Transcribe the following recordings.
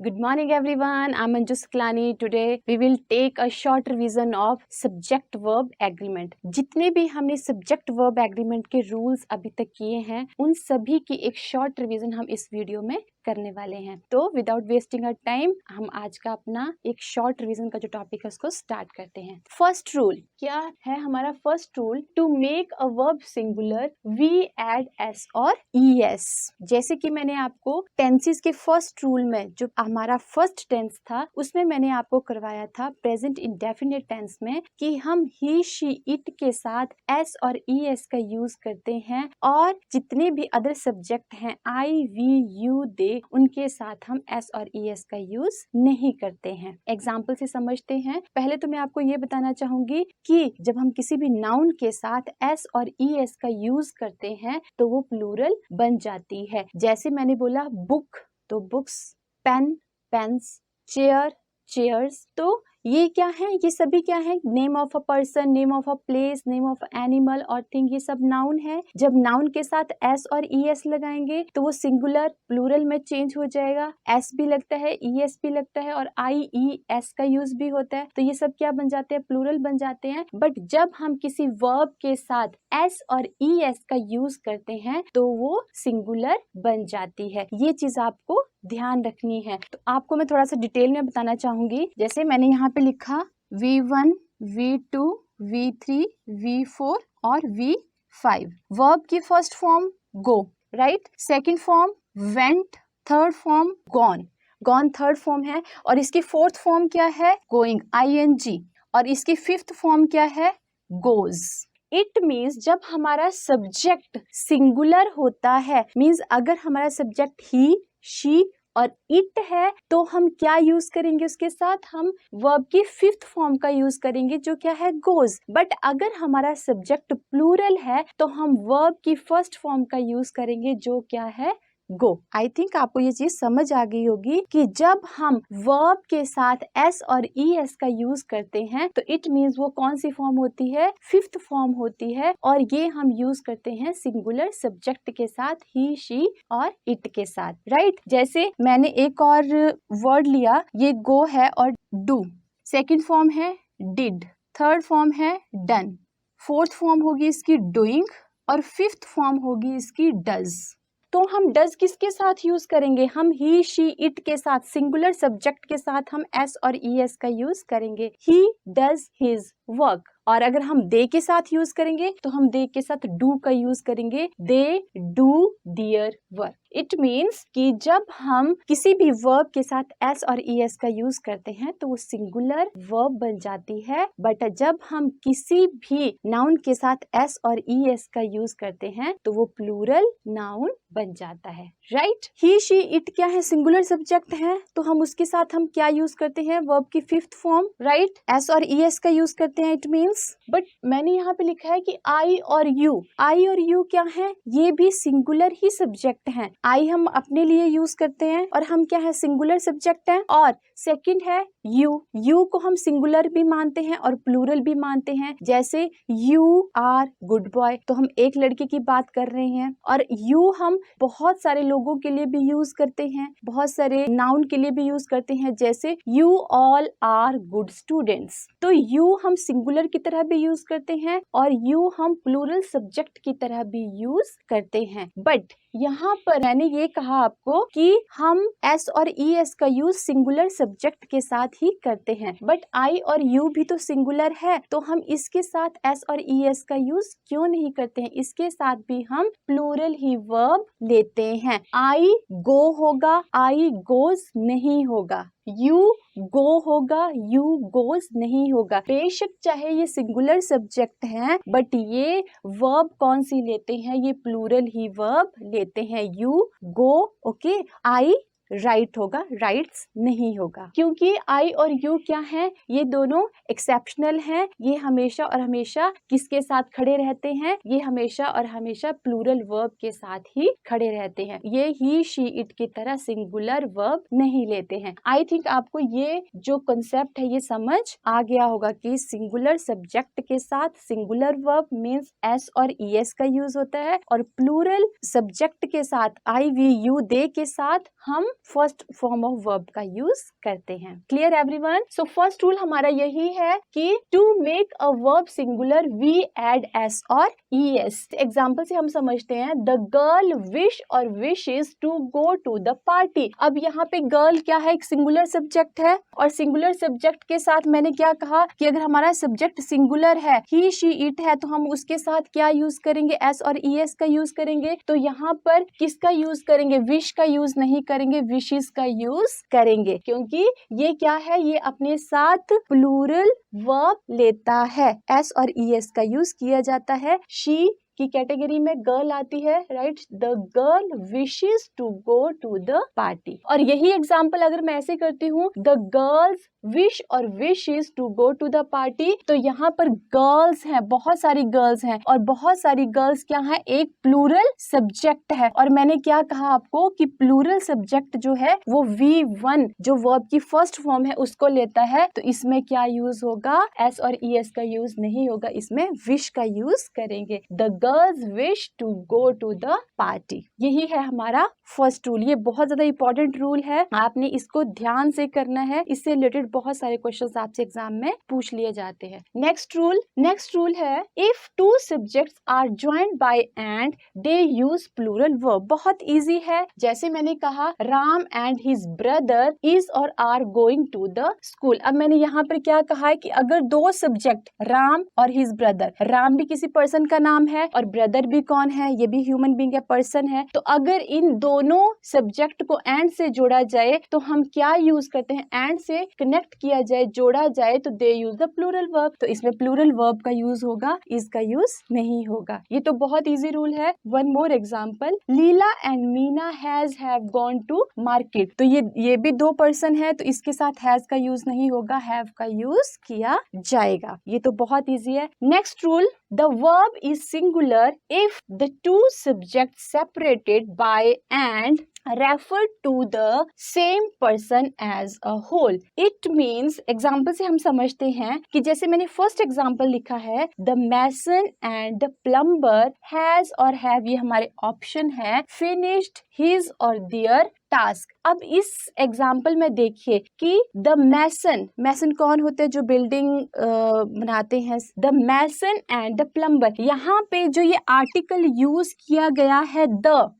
Good morning everyone, I'm Anju Suklani. Today we will take a short revision of subject verb agreement. जितने भी हमने subject verb agreement के rules अभी तक किए हैं उन सभी की एक short revision हम इस वीडियो में करने वाले हैं। तो विदाउट वेस्टिंग अवर टाइम हम आज का अपना एक शॉर्ट रिवीजन का जो टॉपिक है उसको स्टार्ट करते हैं। फर्स्ट रूल क्या है हमारा? First rule, to make a verb singular we add S और ईएस। जैसे कि मैंने आपको टेंसेस के फर्स्ट रूल में जो हमारा फर्स्ट टेंस था उसमें मैंने आपको करवाया था प्रेजेंट इंडेफिनिट टेंस में कि हम ही शी इट के साथ एस और ईएस का यूज करते हैं और जितने भी अदर सब्जेक्ट हैं आई वी यू दे उनके साथ हम एस और ईएस का यूज नहीं करते हैं। एग्जाम्पल से समझते हैं। पहले तो मैं आपको ये बताना चाहूंगी कि जब हम किसी भी नाउन के साथ एस और ईएस का यूज करते हैं तो वो प्लूरल बन जाती है। जैसे मैंने बोला बुक तो books, pen pens, chair chairs. तो ये क्या है? ये सभी क्या है? Name of a person, name of a place, name of animal और थिंग, ये सब नाउन है। जब नाउन के साथ एस और ईएस लगाएंगे तो वो सिंगुलर प्लूरल में चेंज हो जाएगा। एस भी लगता है, ईएस भी लगता है और आई ई एस का यूज भी होता है। तो ये सब क्या बन जाते हैं? प्लूरल बन जाते हैं। बट जब हम किसी वर्ब के साथ एस और ईएस का यूज करते हैं तो वो सिंगुलर बन जाती है। ये चीज आपको ध्यान रखनी है। तो आपको मैं थोड़ा सा डिटेल में बताना चाहूंगी। जैसे मैंने यहाँ पे लिखा V1, V2, V3, V4 और V5। वर्ब की first form go, right. Second form went, third form gone, gone third form है और इसकी फोर्थ फॉर्म क्या है? Going, ING। और इसकी फिफ्थ फॉर्म क्या है? गोज। इट मीन्स जब हमारा सब्जेक्ट सिंगुलर होता है, मीन्स अगर हमारा सब्जेक्ट ही, शी और इट है तो हम क्या यूज करेंगे उसके साथ? हम वर्ब की फिफ्थ फॉर्म का यूज करेंगे जो क्या है? गोज। बट अगर हमारा सब्जेक्ट प्लूरल है तो हम वर्ब की फर्स्ट फॉर्म का यूज करेंगे जो क्या है? गो। आई थिंक आपको ये चीज समझ आ गई होगी कि जब हम वर्ब के साथ एस और ईएस का यूज करते हैं तो इट मीन्स वो कौन सी फॉर्म होती है? फिफ्थ फॉर्म होती है। और ये हम यूज करते हैं सिंगुलर सब्जेक्ट के साथ, ही, शी और इट के साथ, राइट। जैसे मैंने एक और वर्ड लिया, ये गो है और डू। सेकेंड फॉर्म है डिड, थर्ड फॉर्म है डन, फोर्थ फॉर्म होगी इसकी डूइंग और फिफ्थ फॉर्म होगी इसकी डज। तो हम डज किसके साथ यूज करेंगे? हम ही, शी, इट के साथ, सिंगुलर सब्जेक्ट के साथ हम एस और ईएस का यूज करेंगे। He does his work. और अगर हम दे के साथ यूज करेंगे तो हम दे के साथ डू का यूज करेंगे। They do their work. It means कि जब हम किसी भी वर्ब के साथ एस और ईएस का यूज करते हैं तो वो सिंगुलर वर्ब बन जाती है। बट जब हम किसी भी नाउन के साथ एस और ईएस का यूज करते हैं तो वो प्लूरल नाउन बन जाता है, राइट। ही, शी, इट क्या है? सिंगुलर सब्जेक्ट है तो हम उसके साथ हम क्या यूज करते हैं? वर्ब की फिफ्थ फॉर्म, राइट। एस और ईएस का यूज करते हैं, इट मीन्स। बट मैंने यहाँ पे लिखा है कि आई और यू, आई और यू क्या है? ये भी सिंगुलर ही सब्जेक्ट हैं। आई हम अपने लिए यूज करते हैं और हम क्या है? सिंगुलर सब्जेक्ट हैं। और सेकंड है यू, यू को हम सिंगुलर भी मानते हैं और प्लूरल भी मानते हैं। जैसे यू आर गुड बॉय, तो हम एक लड़के की बात कर रहे हैं। और यू हम बहुत सारे लोगों के लिए भी यूज करते हैं, बहुत सारे नाउन के लिए भी यूज करते हैं। जैसे you all are good students, तो यू हम सिंगुलर की तरह भी यूज करते हैं और यू हम प्लूरल सब्जेक्ट की तरह भी यूज करते हैं। बट यहाँ पर मैंने ये कहा आपको कि हम एस और ईएस का यूज सिंगुलर सब्जेक्ट के साथ ही करते हैं। बट आई और यू भी तो सिंगुलर है तो हम इसके साथ एस और ईएस का यूज क्यों नहीं करते हैं? इसके साथ भी हम प्लूरल ही वर्ब लेते हैं। आई गो होगा, आई गोज नहीं होगा। यू गो होगा, यू गोज नहीं होगा। बेशक चाहे ये सिंगुलर सब्जेक्ट है बट ये वर्ब कौन सी लेते हैं? ये प्लूरल ही वर्ब लेते हैं। You go, okay. I right होगा, राइट्स नहीं होगा, क्योंकि आई और यू क्या है? ये दोनों एक्सेप्शनल हैं। ये हमेशा और हमेशा किसके साथ खड़े रहते हैं? ये हमेशा और हमेशा प्लूरल वर्ब के साथ ही खड़े रहते हैं। ये ही, शी, इट की तरह सिंगुलर वर्ब नहीं लेते हैं। आई थिंक आपको ये जो कंसेप्ट है ये समझ आ गया होगा कि सिंगुलर सब्जेक्ट के साथ सिंगुलर वर्ब मीन्स एस और ईएस का यूज होता है और प्लूरल सब्जेक्ट के साथ आई वी यू दे के साथ हम फर्स्ट फॉर्म ऑफ वर्ब का यूज करते हैं। Clear everyone? So first rule हमारा यही है कि to make a verb singular we add S और ईएस। एग्जाम्पल से हम समझते हैं द गर्ल विश और wishes to go to the party. अब यहाँ पे गर्ल क्या है, एक सिंगुलर सब्जेक्ट है, और सिंगुलर सब्जेक्ट के साथ मैंने क्या कहा कि अगर हमारा सब्जेक्ट सिंगुलर है, ही शी इट है, तो हम उसके साथ क्या यूज करेंगे, एस और ईएस का यूज करेंगे। तो यहाँ पर किसका यूज करेंगे, विश का यूज नहीं करेंगे, विशेस का यूज करेंगे, क्योंकि ये क्या है, ये अपने साथ प्लूरल वर्ब लेता है। एस और ईएस का यूज किया जाता है। शी की कैटेगरी में गर्ल आती है, right? The girl wishes to go to the party. और यही एग्जाम्पल अगर मैं ऐसे करती हूँ, द गर्ल्स विश और wishes to go to the party, तो यहाँ पर गर्ल्स हैं, बहुत सारी गर्ल्स हैं, और बहुत सारी गर्ल्स क्या है, एक प्लूरल सब्जेक्ट है। और मैंने क्या कहा आपको कि प्लूरल सब्जेक्ट जो है वो V1 जो वर्ब की फर्स्ट फॉर्म है उसको लेता है। तो इसमें क्या यूज होगा, एस और ईएस का यूज नहीं होगा, इसमें विश का यूज करेंगे। The girls wish to go to the party. यही है हमारा फर्स्ट रूल। ये बहुत ज्यादा इंपॉर्टेंट रूल है, आपने इसको ध्यान से करना है। इससे रिलेटेड बहुत सारे क्वेश्चंस आपसे एग्जाम में पूछ लिए जाते हैं। नेक्स्ट रूल है if two subjects are joined by and they use plural verb. बहुत इजी है, जैसे मैंने कहा Ram and his brother is और are going to the school. अब मैंने यहाँ पर क्या कहा है कि अगर दो सब्जेक्ट राम और हिज ब्रदर, राम भी किसी पर्सन का नाम है और ब्रदर भी कौन है, ये भी ह्यूमन बीइंग है, पर्सन है, तो अगर इन दोनों सब्जेक्ट को एंड से जोड़ा जाए तो हम क्या यूज करते हैं, एंड से कनेक्ट किया जाए, जोड़ा जाए, तो दे यूज द प्लूरल वर्ब। तो इसमें प्लूरल वर्ब का यूज होगा, इसका यूज नहीं होगा। ये तो बहुत इजी रूल है। One more example, Leela and Meena have gone to market. तो ये भी दो पर्सन है, तो इसके साथ हैज का यूज नहीं होगा, हैव का यूज किया जाएगा। ये तो बहुत इजी है। Next rule, the verb is singular if the two subjects separated by and refer to the same person as a whole. It means, example से हम समझते हैं कि जैसे मैंने फर्स्ट एग्जाम्पल लिखा है, the mason and the plumber has और have, ये हमारे ऑप्शन है, finished his or their task. अब इस एग्जाम्पल में देखिए कि द मैसन कौन होते हैं, जो बिल्डिंग बनाते हैं, the mason and the plumber. यहाँ पे जो ये आर्टिकल यूज किया गया है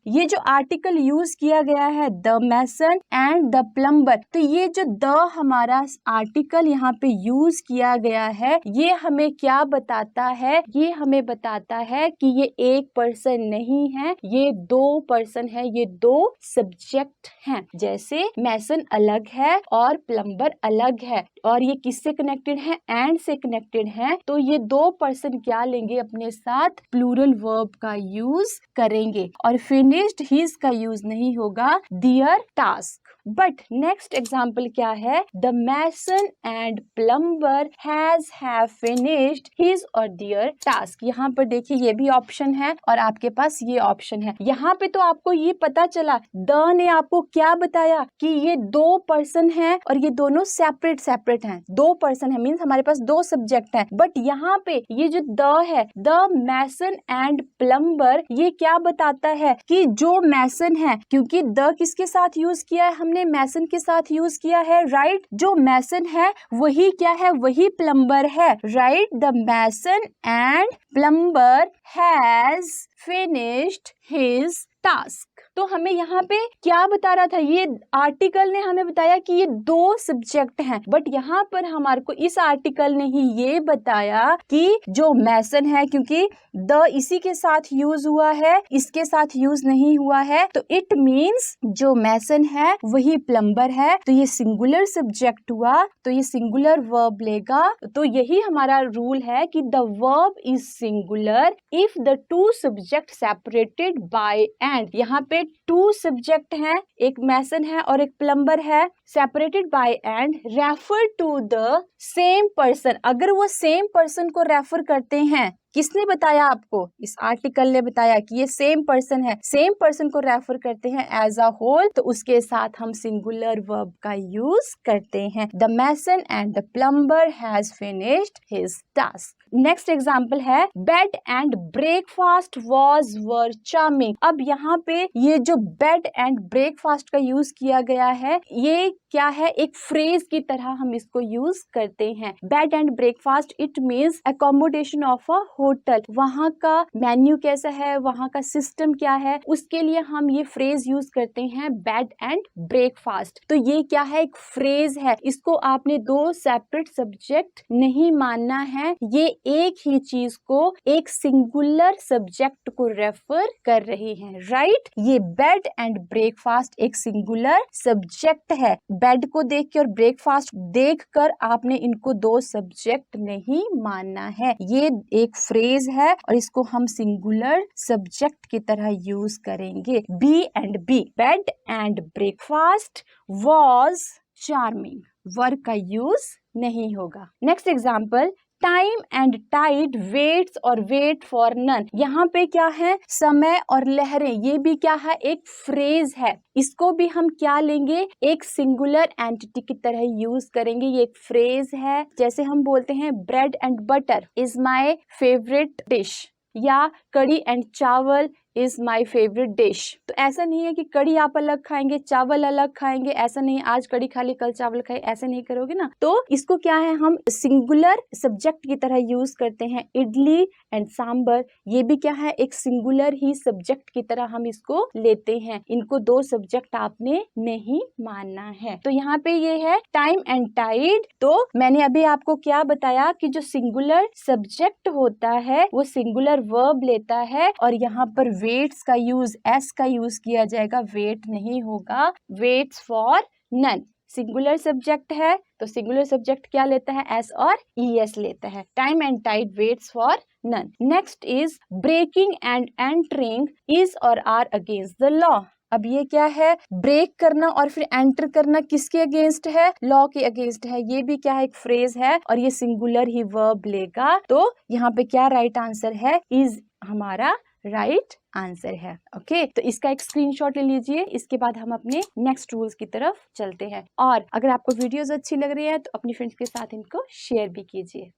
ये जो आर्टिकल यूज किया गया है the mason and the plumber, तो ये जो द हमारा आर्टिकल यहाँ पे यूज किया गया है, ये हमें क्या बताता है, ये हमें बताता है कि ये एक पर्सन नहीं है, ये दो पर्सन है, ये दो सब्जेक्ट हैं। जैसे मैसन अलग है और प्लम्बर अलग है, और ये किससे कनेक्टेड है, एंड से कनेक्टेड है। तो ये दो पर्सन क्या लेंगे अपने साथ, प्लूरल वर्ब का यूज करेंगे, और फिनिश्ड हिज का यूज नहीं होगा, their task. But next example क्या है, the mason and plumber have finished his और दियर टास्क। यहाँ पर देखिए ये भी ऑप्शन है और आपके पास ये ऑप्शन है। यहाँ पे तो आपको ये पता चला, द ने आपको क्या बताया कि ये दो पर्सन है और ये दोनों सेपरेट हैं, दो पर्सन है, मीन्स हमारे पास दो सब्जेक्ट है। बट यहाँ पे ये जो द है, द मैसन एंड प्लम्बर, ये क्या बताता है कि जो मैसन है, क्योंकि द किसके साथ यूज किया है, हमने मैसन के साथ यूज किया है, राइट? जो मैसन है वही क्या है, वही प्लम्बर है, right? The mason and plumber has finished his task. तो हमें यहाँ पे क्या बता रहा था, ये आर्टिकल ने हमें बताया कि ये दो सब्जेक्ट हैं, बट यहाँ पर हमारे को इस आर्टिकल ने ही ये बताया कि जो मैसन है, क्योंकि द इसी के साथ यूज हुआ है, इसके साथ यूज नहीं हुआ है, तो इट मीन्स जो मैसन है वही प्लम्बर है, तो ये सिंगुलर सब्जेक्ट हुआ, तो ये सिंगुलर वर्ब लेगा। तो यही हमारा रूल है कि the verb is singular if the two subject separated by and. यहाँ पे टू सब्जेक्ट हैं, एक मैसन है और एक प्लम्बर है, separated by and refer to the same person. अगर वो सेम पर्सन को रेफर करते हैं, किसने बताया आपको? इस आर्टिकल ने बताया कि ये सेम पर्सन है, सेम पर्सन को रेफर करते हैं एज अ होल, तो उसके साथ हम सिंगुलर वर्ब का यूज करते हैं। The mason and the plumber has finished his task. Next example है bed and breakfast was very charming. अब यहाँ पे ये जो बेड एंड ब्रेकफास्ट का यूज किया गया है, ये क्या है? एक फ्रेज की तरह हम इसको यूज करते हैं। Bed and breakfast it means accommodation of a hotel. वहाँ का मेन्यू कैसा है, वहाँ का सिस्टम क्या है, उसके लिए हम ये फ्रेज यूज करते हैं बेड एंड ब्रेकफास्ट। तो ये क्या है? एक फ्रेज है। इसको आपने दो सेपरेट सब्जेक्ट नहीं मानना है, ये एक ही चीज को, एक सिंगुलर सब्जेक्ट को रेफर कर रही है, राइट? ये बेड एंड ब्रेकफास्ट एक सिंगुलर सब्जेक्ट है। बेड को देख के और ब्रेकफास्ट देखकर आपने इनको दो सब्जेक्ट नहीं मानना है। ये एक फ्रेज है और इसको हम सिंगुलर सब्जेक्ट की तरह यूज करेंगे। B and B, bed and breakfast was charming, verb का यूज नहीं होगा। Next example time and tide waits और वेट फॉर नन। यहाँ पे क्या है? समय और लहरें, ये भी क्या है? एक फ्रेज है। इसको भी हम क्या लेंगे? एक सिंगुलर एंटिटी की तरह यूज करेंगे। ये एक फ्रेज है। जैसे हम बोलते हैं bread and butter is my favourite dish, या कड़ी एंड चावल इज माई फेवरेट डिश। तो ऐसा नहीं है कि कड़ी आप अलग खाएंगे, चावल अलग खाएंगे, ऐसा नहीं, आज कड़ी खा ली कल चावल खाए, ऐसे नहीं करोगे ना। तो इसको क्या है? हम सिंगुलर सब्जेक्ट की तरह यूज करते हैं। इडली एंड सांबर, ये भी क्या है? एक सिंगुलर ही सब्जेक्ट की तरह हम इसको लेते हैं। इनको दो सब्जेक्ट आपने नहीं मानना है। तो यहाँ पे ये है टाइम एंड टाइड। तो मैंने अभी आपको क्या बताया कि जो सिंगुलर सब्जेक्ट होता है वो सिंगुलर वर्ब लेता है, और यहाँ पर वेट्स का यूज, एस का यूज किया जाएगा, वेट नहीं होगा। Waits for none, singular subject है तो सिंगुलर सब्जेक्ट क्या लेता है? एस और ईएस लेता है। Time and tide waits for none. Next is breaking and entering is और आर अगेंस्ट द लॉ। अब ये क्या है? ब्रेक करना और फिर एंटर करना किसके अगेंस्ट है? लॉ के अगेंस्ट है। ये भी क्या है? एक फ्रेज है और ये सिंगुलर ही वर्ब लेगा। तो यहाँ पे क्या राइट आंसर है? इज हमारा राइट आंसर है। ओके, तो इसका एक स्क्रीनशॉट ले लीजिए। इसके बाद हम अपने नेक्स्ट रूल्स की तरफ चलते हैं। और अगर आपको वीडियोस अच्छी लग रही है तो अपनी फ्रेंड्स के साथ इनको शेयर भी कीजिए।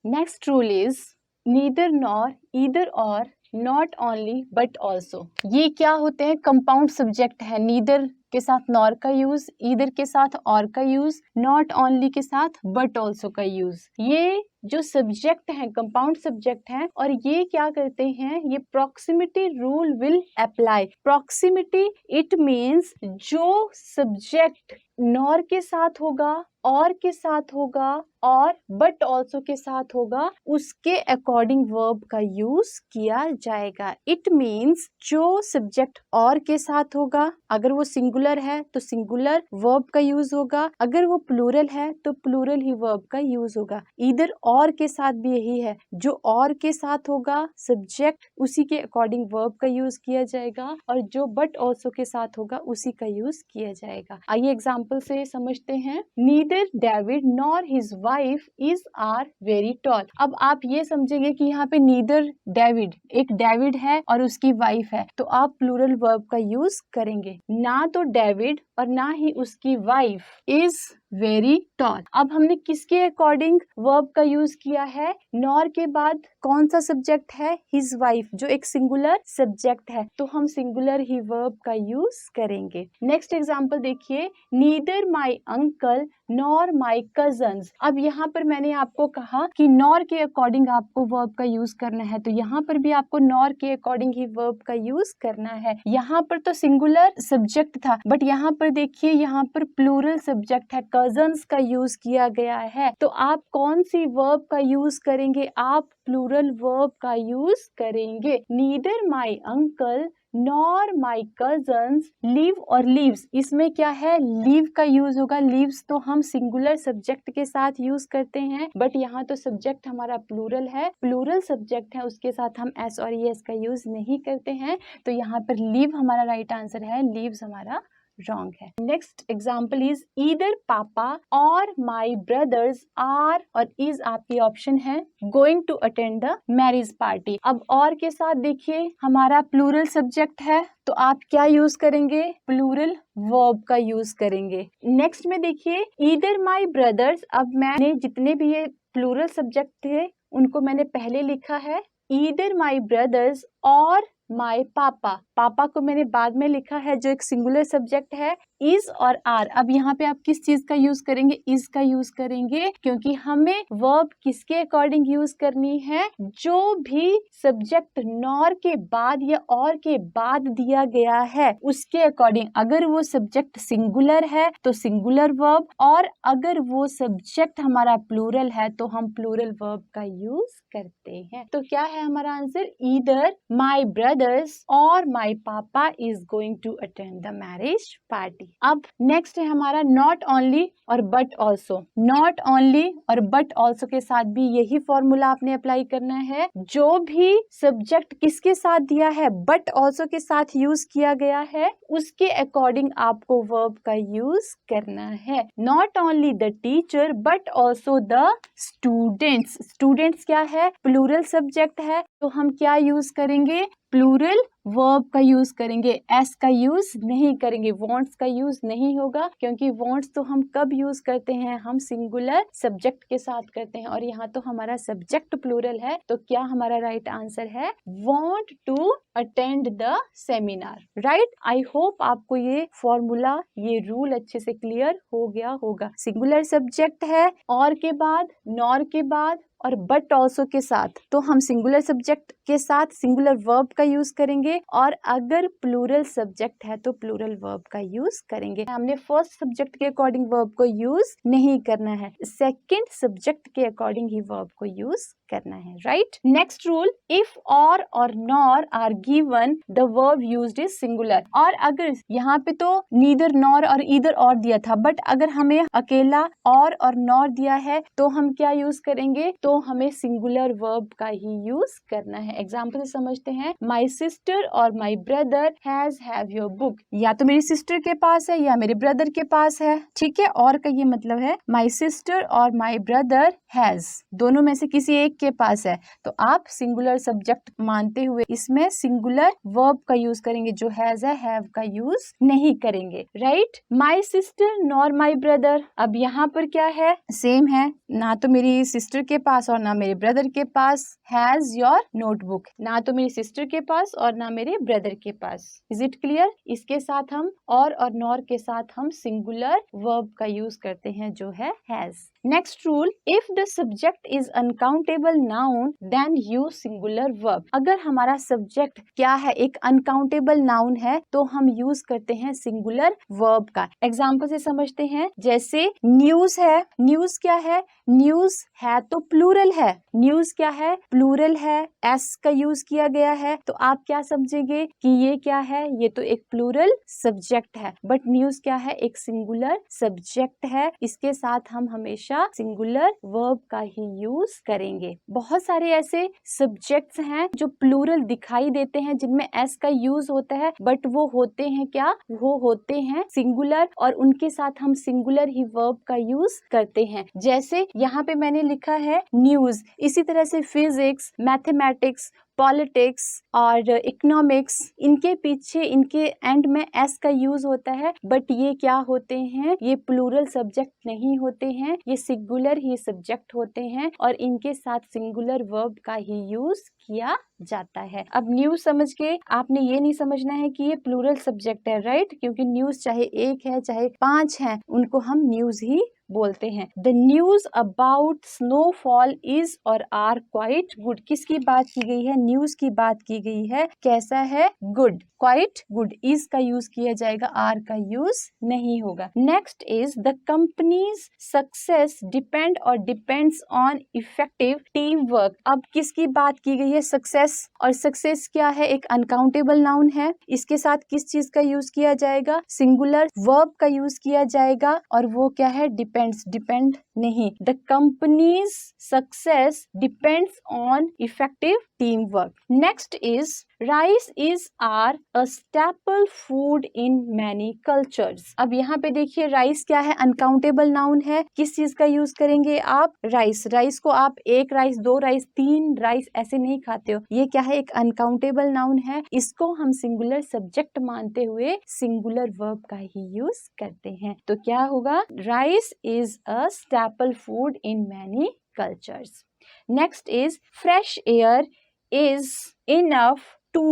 Next rule is neither nor, either और, नॉट ओनली बट ऑल्सो। ये क्या होते हैं? कंपाउंड सब्जेक्ट है। नीदर के साथ नॉर का यूज, ईदर के साथ और का यूज, नॉट ओनली के साथ बट ऑल्सो का यूज। ये जो सब्जेक्ट है कंपाउंड सब्जेक्ट है, और ये क्या करते हैं? ये proximity rule will apply. Proximity it means जो सब्जेक्ट नॉर के साथ होगा, और के साथ होगा और बट ऑल्सो के साथ होगा, उसके अकॉर्डिंग वर्ब का यूज किया जाएगा। इट मीन्स जो सब्जेक्ट और के साथ होगा, अगर वो सिंगुलर है तो सिंगुलर वर्ब का यूज होगा, अगर वो प्लूरल है तो प्लूरल ही वर्ब का यूज होगा। इधर और के साथ भी यही है, जो और के साथ होगा सब्जेक्ट, उसी के अकॉर्डिंग वर्ब का यूज किया जाएगा, और जो बट ऑल्सो के साथ होगा उसी का यूज किया जाएगा। आइए एग्जाम्पल से समझते हैं। Neither David nor his wife is are very tall. अब आप ये समझेंगे कि यहाँ पे नीदर डेविड, एक डेविड है और उसकी वाइफ है, तो आप प्लूरल वर्ब का यूज करेंगे। ना तो डेविड और ना ही उसकी वाइफ इज वेरी टॉल। अब हमने किसके अकॉर्डिंग वर्ब का यूज किया है? नॉर के बाद कौन सा सब्जेक्ट है? हिज वाइफ, जो एक सिंगुलर सब्जेक्ट है, तो हम सिंगुलर ही वर्ब का यूज करेंगे। नेक्स्ट एग्जांपल देखिए, neither my uncle nor my cousins. अब यहाँ पर मैंने आपको कहा कि नॉर के अकॉर्डिंग आपको वर्ब का यूज करना है, तो यहाँ पर भी आपको नॉर के अकॉर्डिंग ही वर्ब का यूज करना है। यहाँ पर तो सिंगुलर सब्जेक्ट था, बट यहाँ पर देखिए, यहाँ पर प्लूरल सब्जेक्ट है, कजन्स का यूज किया गया है। तो आप कौन सी वर्ब का यूज करेंगे? आप प्लूरल वर्ब का यूज करेंगे। Neither my uncle nor my cousins live और लीव्स, इसमें क्या है? लीव का यूज होगा। लीव्स तो हम सिंगुलर सब्जेक्ट के साथ यूज करते हैं, बट यहाँ तो सब्जेक्ट हमारा प्लूरल है, प्लूरल सब्जेक्ट है, उसके साथ हम एस और एस का यूज नहीं करते हैं, तो यहाँ पर लिव हमारा राइट आंसर है, लीव्स हमारा रॉन्ग है। Next example is either papa और माई ब्रदर्स आर और इज आपकी ऑप्शन है going to attend the marriage party. अब और के साथ देखिए हमारा प्लूरल सब्जेक्ट है तो आप क्या यूज करेंगे, प्लूरल वर्ब का यूज करेंगे। नेक्स्ट में देखिए ईदर माई ब्रदर्स, अब मैंने जितने भी ये प्लूरल सब्जेक्ट थे उनको मैंने पहले लिखा है, ईदर माई ब्रदर्स और माई पापा, पापा को मैंने बाद में लिखा है जो एक सिंगुलर सब्जेक्ट है, इज और आर। अब यहाँ पे आप किस चीज का यूज करेंगे, इज का यूज करेंगे, क्योंकि हमें वर्ब किसके अकॉर्डिंग यूज करनी है, जो भी सब्जेक्ट नॉर के बाद या और के बाद दिया गया है उसके अकॉर्डिंग। अगर वो सब्जेक्ट सिंगुलर है तो सिंगुलर वर्ब, और अगर वो सब्जेक्ट हमारा प्लूरल है तो हम प्लूरल वर्ब का यूज करते हैं। तो क्या है हमारा आंसर, ईदर माई ब्रदर्स और my papa is going to attend the marriage party. अब नेक्स्ट है हमारा नॉट ओनली और बट ऑल्सो। नॉट ओनली और बट ऑल्सो के साथ भी यही फॉर्मूला आपने अप्लाई करना है। जो भी सब्जेक्ट किसके साथ दिया है, बट ऑल्सो के साथ यूज किया गया है, उसके अकॉर्डिंग आपको वर्ब का यूज करना है। Not only the teacher but also the students. Students क्या है, प्लूरल सब्जेक्ट है, तो हम क्या यूज करेंगे, प्लूरल वर्ब का यूज करेंगे, एस का यूज नहीं करेंगे, वांट्स का यूज नहीं होगा, क्योंकि वांट्स तो हम कब यूज करते हैं, हम सिंगुलर सब्जेक्ट के साथ करते हैं, और यहाँ तो हमारा सब्जेक्ट प्लूरल है। तो क्या हमारा राइट आंसर है, want to attend the seminar. Right, I hope आपको ये फॉर्मूला, ये रूल अच्छे से क्लियर हो गया होगा। सिंगुलर सब्जेक्ट है और के बाद, नॉर के बाद और बट ऑल्सो के साथ, तो हम सिंगुलर सब्जेक्ट के साथ सिंगुलर वर्ब का यूज करेंगे, और अगर प्लूरल सब्जेक्ट है तो प्लूरल वर्ब का यूज करेंगे। हमने फर्स्ट सब्जेक्ट के अकॉर्डिंग वर्ब को यूज नहीं करना है, सेकंड सब्जेक्ट के अकॉर्डिंग ही वर्ब को यूज करना है। राइट, नेक्स्ट रूल, इफ और nor are given the verb used is singular. और अगर यहाँ पे तो नीदर नॉर और ईदर और दिया था, बट अगर हमें अकेला और नॉर दिया है तो हम क्या यूज करेंगे, तो हमें सिंगुलर वर्ब का ही यूज करना है। एग्जाम्पल से समझते हैं, माई सिस्टर और my brother have your book. या तो मेरी सिस्टर के पास है या मेरे ब्रदर के पास है, ठीक है। और का ये मतलब है माई सिस्टर और माई ब्रदर हैज, दोनों में से किसी एक के पास है, तो आप सिंगुलर सब्जेक्ट मानते हुए इसमें सिंगुलर वर्ब का यूज करेंगे, जो हैज है हैव का यूज नहीं करेंगे। Right, my sister nor my brother, अब यहाँ पर क्या है, सेम है, ना तो मेरी सिस्टर के पास और ना मेरे ब्रदर के पास हैज योर नोटबुक, ना तो मेरी सिस्टर के पास और ना मेरे ब्रदर के पास। Is it clear? इसके साथ हम और नॉर के साथ हम सिंगुलर वर्ब का यूज करते हैं, जो है has. Next rule, if the subject is uncountable noun then use singular verb. अगर हमारा सब्जेक्ट क्या है, एक अनकाउंटेबल नाउन है, तो हम यूज करते हैं सिंगुलर वर्ब का। एग्जाम्पल से समझते हैं, जैसे न्यूज है, न्यूज क्या है, न्यूज है तो प्लूरल है, न्यूज क्या है, प्लूरल है, एस का यूज किया गया है, तो आप क्या समझेंगे कि ये क्या है, ये तो एक प्लूरल सब्जेक्ट है, बट न्यूज क्या है, एक सिंगुलर सब्जेक्ट है। इसके साथ हम हमेशा सिंगुलर वर्ब का ही यूज करेंगे। बहुत सारे ऐसे सब्जेक्ट्स हैं जो प्लूरल दिखाई देते हैं, जिनमें एस का यूज होता है, बट वो होते हैं क्या, वो होते हैं सिंगुलर, और उनके साथ हम सिंगुलर ही वर्ब का यूज करते हैं। जैसे यहाँ पे मैंने लिखा है न्यूज, इसी तरह से फिजिक्स, मैथमेटिक्स, पॉलिटिक्स और इकोनॉमिक्स, इनके पीछे, इनके एंड में एस का यूज होता है, बट ये क्या होते हैं, ये प्लूरल सब्जेक्ट नहीं होते हैं, ये सिंगुलर ही सब्जेक्ट होते हैं, और इनके साथ सिंगुलर वर्ब का ही यूज किया जाता है। अब न्यूज समझ के आपने ये नहीं समझना है कि ये प्लूरल सब्जेक्ट है, राइट, क्योंकि न्यूज चाहे एक है चाहे 5 है, उनको हम न्यूज ही बोलते हैं। The news about snowfall is और आर क्वाइट गुड। किसकी बात की गई है, न्यूज की बात की गई है, कैसा है, गुड, क्वाइट गुड। इज का यूज किया जाएगा, आर का यूज नहीं होगा। Next is the companies success depend or depends on effective team work. अब किसकी बात की गई है, सक्सेस और सक्सेस क्या है, एक अनकाउंटेबल नाउन है। इसके साथ किस चीज का यूज किया जाएगा, सिंगुलर वर्ब का यूज किया जाएगा और वो क्या है, डिपेंड्स, डिपेंड नहीं। The companies success depends on effective team work. Next is rice is are a staple food in many cultures. अब यहाँ पे देखिए राइस क्या है, अनकाउंटेबल नाउन है। किस चीज का यूज करेंगे आप, राइस। राइस को आप एक राइस, दो राइस, तीन राइस ऐसे नहीं खाते हो। ये क्या है, एक अनकाउंटेबल नाउन है। इसको हम सिंगुलर सब्जेक्ट मानते हुए सिंगुलर वर्ब का ही यूज करते हैं। तो क्या होगा, rice is a staple food in many cultures. Next is fresh air is enough to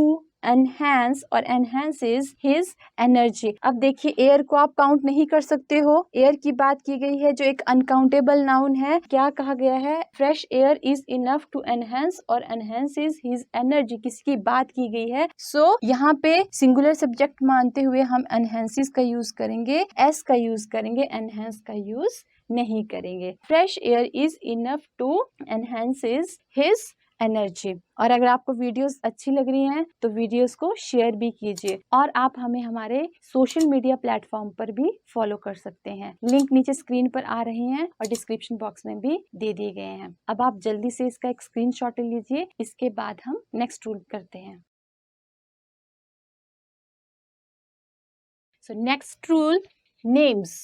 enhance और enhances his energy। अब देखिए एयर को आप काउंट नहीं कर सकते हो, एयर की बात की गई है जो एक अनकाउंटेबल नाउन है। क्या कहा गया है, fresh air is enough to enhance और एनहेंसेस हिज एनर्जी, किसकी बात की गई है। सो यहाँ पे सिंगुलर सब्जेक्ट मानते हुए हम एनहेंसेस का यूज करेंगे, एस का यूज करेंगे, एनहेंस का यूज नहीं करेंगे। Fresh air is enough to enhances his energy. और अगर आपको वीडियोस अच्छी लग रही हैं तो वीडियोस को शेयर भी कीजिए और आप हमें हमारे सोशल मीडिया प्लेटफॉर्म पर भी फॉलो कर सकते हैं। लिंक नीचे स्क्रीन पर आ रहे हैं और डिस्क्रिप्शन बॉक्स में भी दे दिए गए हैं। अब आप जल्दी से इसका एक स्क्रीनशॉट लीजिए, इसके बाद हम नेक्स्ट रूल करते हैं। सो नेक्स्ट रूल, नेम्स।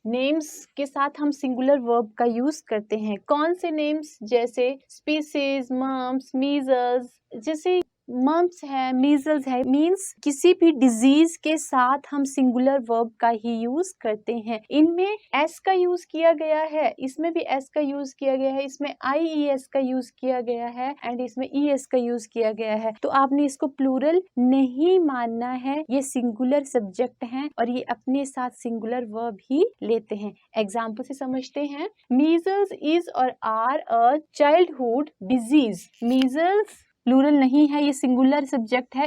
नेम्स के साथ हम सिंगुलर वर्ब का यूज करते हैं। कौन से नेम्स, जैसे स्पीसीज, मम्स, मीजल्स। जैसे मम्स है, मीजल्स है, मींस किसी भी डिजीज के साथ हम सिंगुलर वर्ब का ही यूज करते हैं। इनमें एस का यूज किया गया है, इसमें भी एस का यूज किया गया है, इसमें IES का यूज किया गया है एंड इसमें ES का यूज किया गया है। तो आपने इसको प्लूरल नहीं मानना है, ये सिंगुलर सब्जेक्ट हैं और ये अपने साथ सिंगुलर वर्ब ही लेते हैं। एग्जाम्पल से समझते हैं। मीजल्स इज और are a childhood disease. Measles plural नहीं है, ये सिंगुलर सब्जेक्ट है,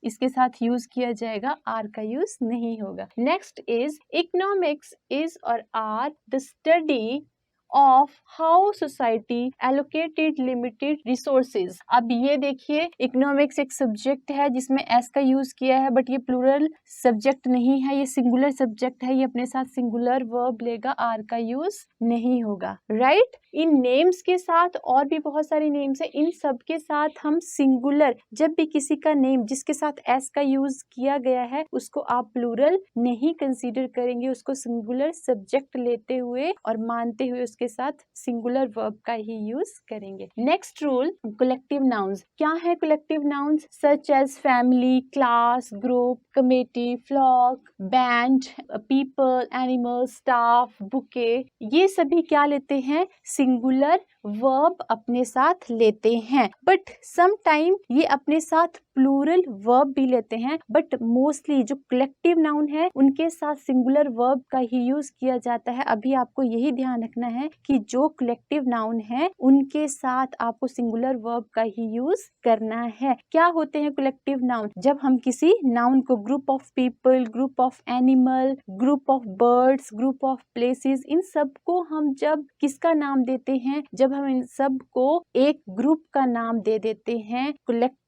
इसके साथ यूज किया जाएगा, आर का यूज नहीं होगा। नेक्स्ट इज इकोनॉमिक्स इज और are the study of how society allocated limited resources. अब ये देखिए इकोनॉमिक्स एक सब्जेक्ट है जिसमें एस का यूज किया है, बट ये प्लूरल सब्जेक्ट नहीं है, ये सिंगुलर सब्जेक्ट है, ये अपने साथ सिंगुलर वर्ब लेगा, आर का यूज नहीं होगा। राइट। इन नेम्स के साथ और भी बहुत सारे नेम्स है, इन सब के साथ हम सिंगुलर, जब भी किसी का नेम जिसके साथ एस का यूज किया गया है उसको आप प्लूरल नहीं कंसीडर करेंगे, उसको सिंगुलर सब्जेक्ट लेते हुए और मानते हुए उसके साथ सिंगुलर वर्ब का ही यूज करेंगे। Next rule, collective nouns. क्या है collective nouns, such as family, class, group, committee, flock, band, people, animal, staff, bouquet. ये सभी क्या लेते हैं, सिंगुलर वर्ब अपने साथ लेते हैं, बट सम टाइम ये अपने साथ प्लूरल वर्ब भी लेते हैं, बट मोस्टली जो कलेक्टिव नाउन है उनके साथ सिंगुलर वर्ब का ही यूज किया जाता है। अभी आपको यही ध्यान रखना है कि जो कलेक्टिव नाउन है उनके साथ आपको सिंगुलर वर्ब का ही यूज करना है। क्या होते हैं कलेक्टिव नाउन, जब हम किसी नाउन को group of people, group of animal, group of birds, group of places, इन सब को हम जब किसका नाम देते हैं, जब हम इन सब को एक ग्रुप का नाम दे देते हैं, कलेक्टिव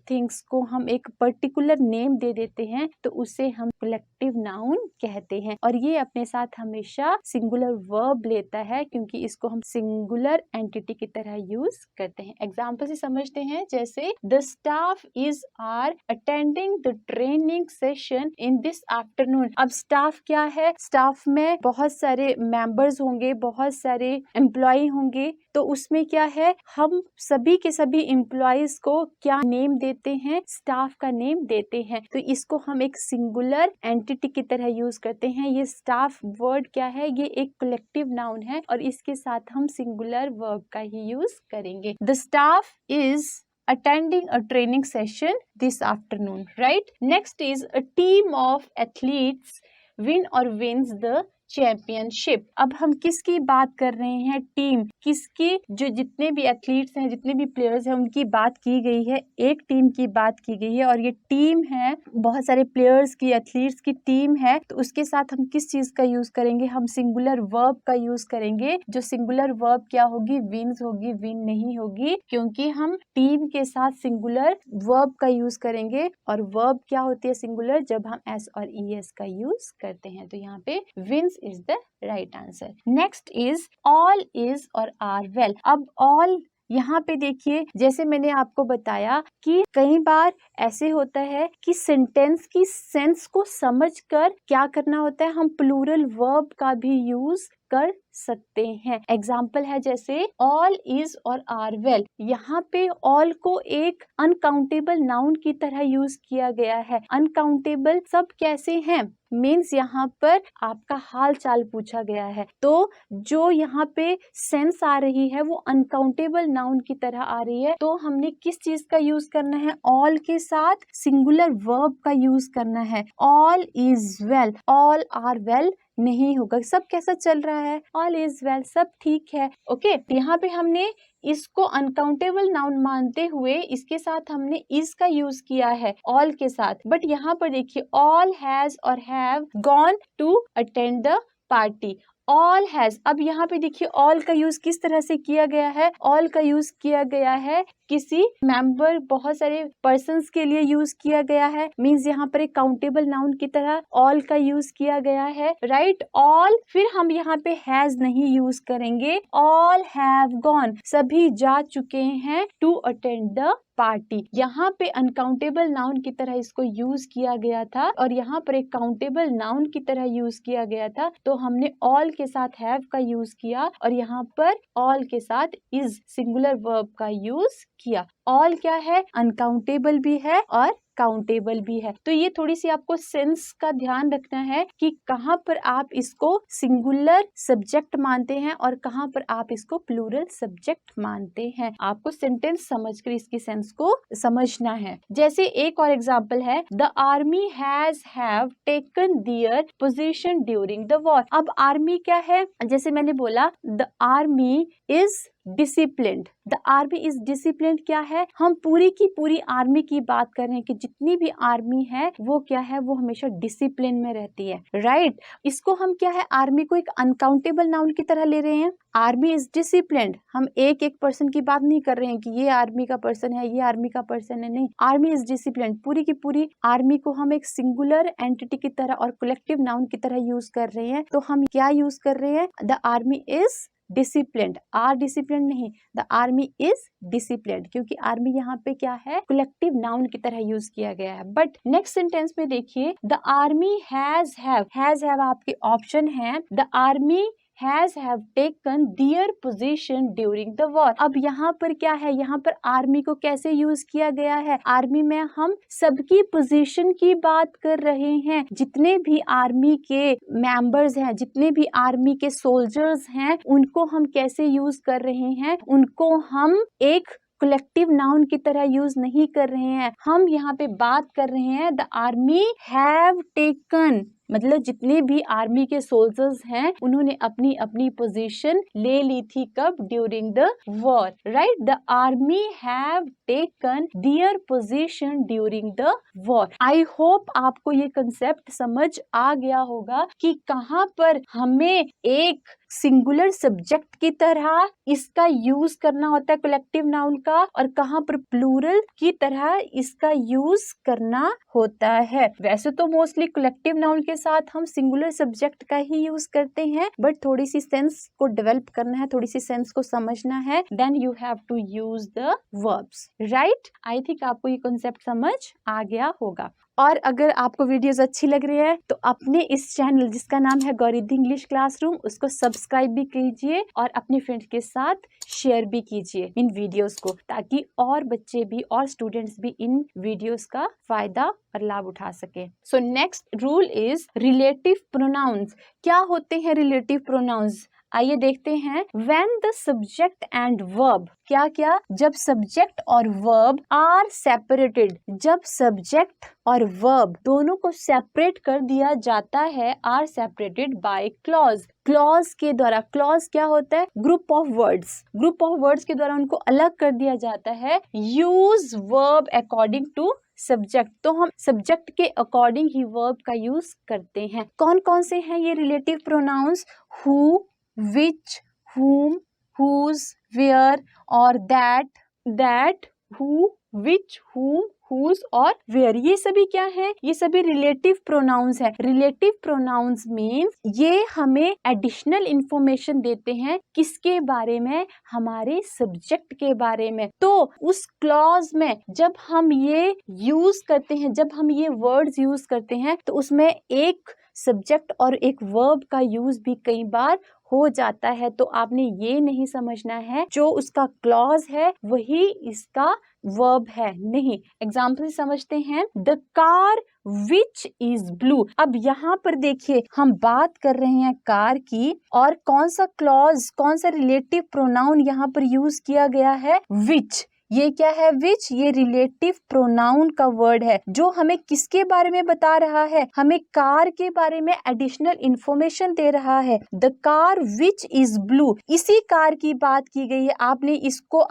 थिंग्स को हम एक पर्टिकुलर नेम दे देते हैं, तो उसे हम कलेक्टिव नाउन कहते हैं और ये अपने साथ हमेशा सिंगुलर वर्ब लेता है क्योंकि इसको हम सिंगुलर एंटिटी की तरह यूज करते हैं। एग्जाम्पल से समझते हैं, जैसे the staff is are attending the training session in this afternoon. अब स्टाफ क्या है, स्टाफ में बहुत सारे मेंबर्स होंगे, बहुत सारे एम्प्लॉय होंगे, तो उसमें क्या है, हम सभी के सभी एम्प्लॉयज को क्या नेम देते हैं, स्टाफ का नेम देते हैं, तो इसको हम एक सिंगुलर एंटिटी की तरह यूज करते हैं। ये स्टाफ वर्ड क्या है, ये एक कलेक्टिव नाउन है और इसके साथ हम सिंगुलर वर्ब का ही यूज करेंगे। The staff is attending a training session this afternoon, right? Next is a team of athletes win or wins the championship. अब हम किसकी बात कर रहे हैं? टीम। किसकी? जो जितने भी एथलीट्स हैं, जितने भी प्लेयर्स हैं, उनकी बात की गई है। एक टीम की बात की गई है और ये टीम है, बहुत सारे प्लेयर्स की, एथलीट्स की टीम है। तो उसके साथ हम किस चीज का यूज करेंगे? हम सिंगुलर वर्ब का यूज करेंगे। जो सिंगुलर वर्ब क्या होगी? विन्स होगी। विन नहीं होगी, क्योंकि हम टीम के साथ सिंगुलर वर्ब का यूज करेंगे। और वर्ब क्या होती है सिंगुलर? जब हम एस और ईएस का यूज करते हैं। तो यहाँ पे wins is the right answer. Next is all is और are well. अब all यहाँ पे देखिए, जैसे मैंने आपको बताया कि कई बार ऐसे होता है कि सेंटेंस की सेंस को समझकर क्या करना होता है, हम प्लूरल वर्ब का भी यूज कर सकते हैं। एग्जाम्पल है जैसे ऑल इज और आर वेल। यहाँ पे ऑल को एक अनकाउंटेबल नाउन की तरह यूज किया गया है। अनकाउंटेबल सब कैसे हैं? मीन्स यहाँ पर आपका हाल चाल पूछा गया है, तो जो यहाँ पे सेंस आ रही है वो अनकाउंटेबल नाउन की तरह आ रही है। तो हमने किस चीज का यूज करना है? ऑल के साथ सिंगुलर वर्ब का यूज करना है। All is well, all are well नहीं होगा। सब कैसा चल रहा है? ऑल इज वेल, सब ठीक है। ओके, यहाँ पे हमने इसको अनकाउंटेबल नाउन मानते हुए इसके साथ हमने इज का यूज किया है ऑल के साथ। बट यहाँ पर देखिए, ऑल हैज और have gone to attend the party. All has, अब यहाँ पे देखिए ऑल का यूज किस तरह से किया गया है? ऑल का यूज किया गया है किसी मेंबर, बहुत सारे पर्सन्स के लिए यूज किया गया है। मींस यहाँ पर एक काउंटेबल नाउन की तरह ऑल का यूज किया गया है, राइट? ऑल, फिर हम यहाँ पे हैज नहीं यूज करेंगे। ऑल हैव गॉन, सभी जा चुके हैं टू अटेंड द पार्टी। यहाँ पे अनकाउंटेबल नाउन की तरह इसको यूज किया गया था और यहाँ पर एक काउंटेबल नाउन की तरह यूज किया गया था। तो हमने ऑल के साथ हैव का यूज किया और यहाँ पर ऑल के साथ इज सिंगुलर वर्ब का यूज किया। ऑल क्या है? अनकाउंटेबल भी है और काउंटेबल भी है। तो ये थोड़ी सी आपको सेंस का ध्यान रखना है कि कहाँ पर आप इसको सिंगुलर सब्जेक्ट मानते हैं और कहाँ पर आप इसको प्लूरल सब्जेक्ट मानते हैं। आपको सेंटेंस समझकर इसकी सेंस को समझना है। जैसे एक और एग्जांपल है, the army has have taken their position during the war. अब आर्मी क्या है? जैसे मैंने बोला, the army is disciplined. The army is disciplined क्या है? हम पूरी की पूरी आर्मी की बात कर रहे हैं कि जितनी भी आर्मी है वो क्या है? वो हमेशा डिसिप्लिन में रहती है, राइट? इसको हम क्या है? आर्मी को एक अनकाउंटेबल नाउन की तरह ले रहे हैं। आर्मी इज डिसिप्लिन्ड, हम एक एक पर्सन की बात नहीं कर रहे हैं कि ये आर्मी का पर्सन है, ये आर्मी का पर्सन है, नहीं। आर्मी इज डिसिप्लिन्ड, पूरी की पूरी आर्मी को हम एक सिंगुलर एंटिटी की तरह और कलेक्टिव नाउन की तरह यूज कर रहे हैं। तो हम क्या यूज कर रहे हैं? The army is disciplined. Are disciplined नहीं, द आर्मी इज डिसिप्लिन्ड, क्योंकि आर्मी यहाँ पे क्या है? कलेक्टिव नाउन की तरह यूज किया गया है। बट नेक्स्ट सेंटेंस में देखिए, द आर्मी हैज हैव आपके ऑप्शन है। The army has have taken their position during the war. अब यहाँ पर क्या है? यहाँ पर आर्मी को कैसे यूज किया गया है? आर्मी में हम सबकी पोजीशन की बात कर रहे हैं। जितने भी आर्मी के मेंबर्स हैं, जितने भी आर्मी के सोल्जर्स हैं, उनको हम कैसे यूज कर रहे हैं? उनको हम एक कलेक्टिव नाउन की तरह यूज नहीं कर रहे हैं। हम यहाँ पे बात कर रहे हैं द आर्मी हैव टेकन, मतलब जितने भी आर्मी के सोल्जर्स हैं उन्होंने अपनी अपनी पोजीशन ले ली थी। कब? During the war, right? The army have taken their position during the war. I hope आपको ये कंसेप्ट समझ आ गया होगा कि कहाँ पर हमें एक सिंगुलर सब्जेक्ट की तरह इसका यूज करना होता है कलेक्टिव नाउन का, और कहाँ पर प्लूरल की तरह इसका यूज करना होता है। वैसे तो मोस्टली कलेक्टिव नाउन के साथ हम सिंगुलर सब्जेक्ट का ही यूज करते हैं, बट थोड़ी सी सेंस को डेवलप करना है, थोड़ी सी सेंस को समझना है, then you have to use the verbs, right? I think आपको ये कॉन्सेप्ट समझ आ गया होगा। और अगर आपको वीडियोस अच्छी लग रही है तो अपने इस चैनल जिसका नाम है गौरिद्धि इंग्लिश क्लासरूम, उसको सब्सक्राइब भी कीजिए और अपने फ्रेंड्स के साथ शेयर भी कीजिए इन वीडियोस को, ताकि और बच्चे भी और स्टूडेंट्स भी इन वीडियोस का फायदा और लाभ उठा सके। So next rule is relative pronouns. क्या होते हैं रिलेटिव प्रोनाउंस? आइए देखते हैं। When the subject and verb, क्या क्या, जब सब्जेक्ट और वर्ब आर सेपरेटेड, जब सब्जेक्ट और वर्ब दोनों को सेपरेट कर दिया जाता है, are separated by clause, clause के द्वारा। क्लॉज क्या होता है? Group of words, group of words के द्वारा उनको अलग कर दिया जाता है। Use verb according to subject, तो हम सब्जेक्ट के अकॉर्डिंग ही वर्ब का यूज करते हैं। कौन कौन से हैं ये relative pronouns? Who, which, whom, whose, where और that, who, which, whom, whose और where, ये सभी क्या है? ये सभी रिलेटिव प्रोनाउंस है। रिलेटिव प्रोनाउंस मीन्स ये हमें एडिशनल इंफॉर्मेशन देते हैं, किसके बारे में? हमारे सब्जेक्ट के बारे में। तो उस क्लॉज में जब हम ये यूज करते हैं, जब हम ये वर्ड्स यूज करते हैं, तो उसमें एक सब्जेक्ट और एक वर्ब का यूज भी कई बार हो जाता है। तो आपने ये नहीं समझना है जो उसका क्लॉज है वही इसका वर्ब है, नहीं। एग्जाम्पल समझते हैं। The car which is blue. अब यहाँ पर देखिए हम बात कर रहे हैं कार की, और कौन सा क्लॉज, कौन सा रिलेटिव प्रोनाउन यहाँ पर यूज किया गया है? विच। ये क्या है? विच, ये रिलेटिव प्रोनाउन का वर्ड है जो हमें किसके बारे में बता रहा है? हमें कार के बारे में एडिशनल इंफॉर्मेशन दे रहा है। The car which is blue, इसी कार की बात की गई है।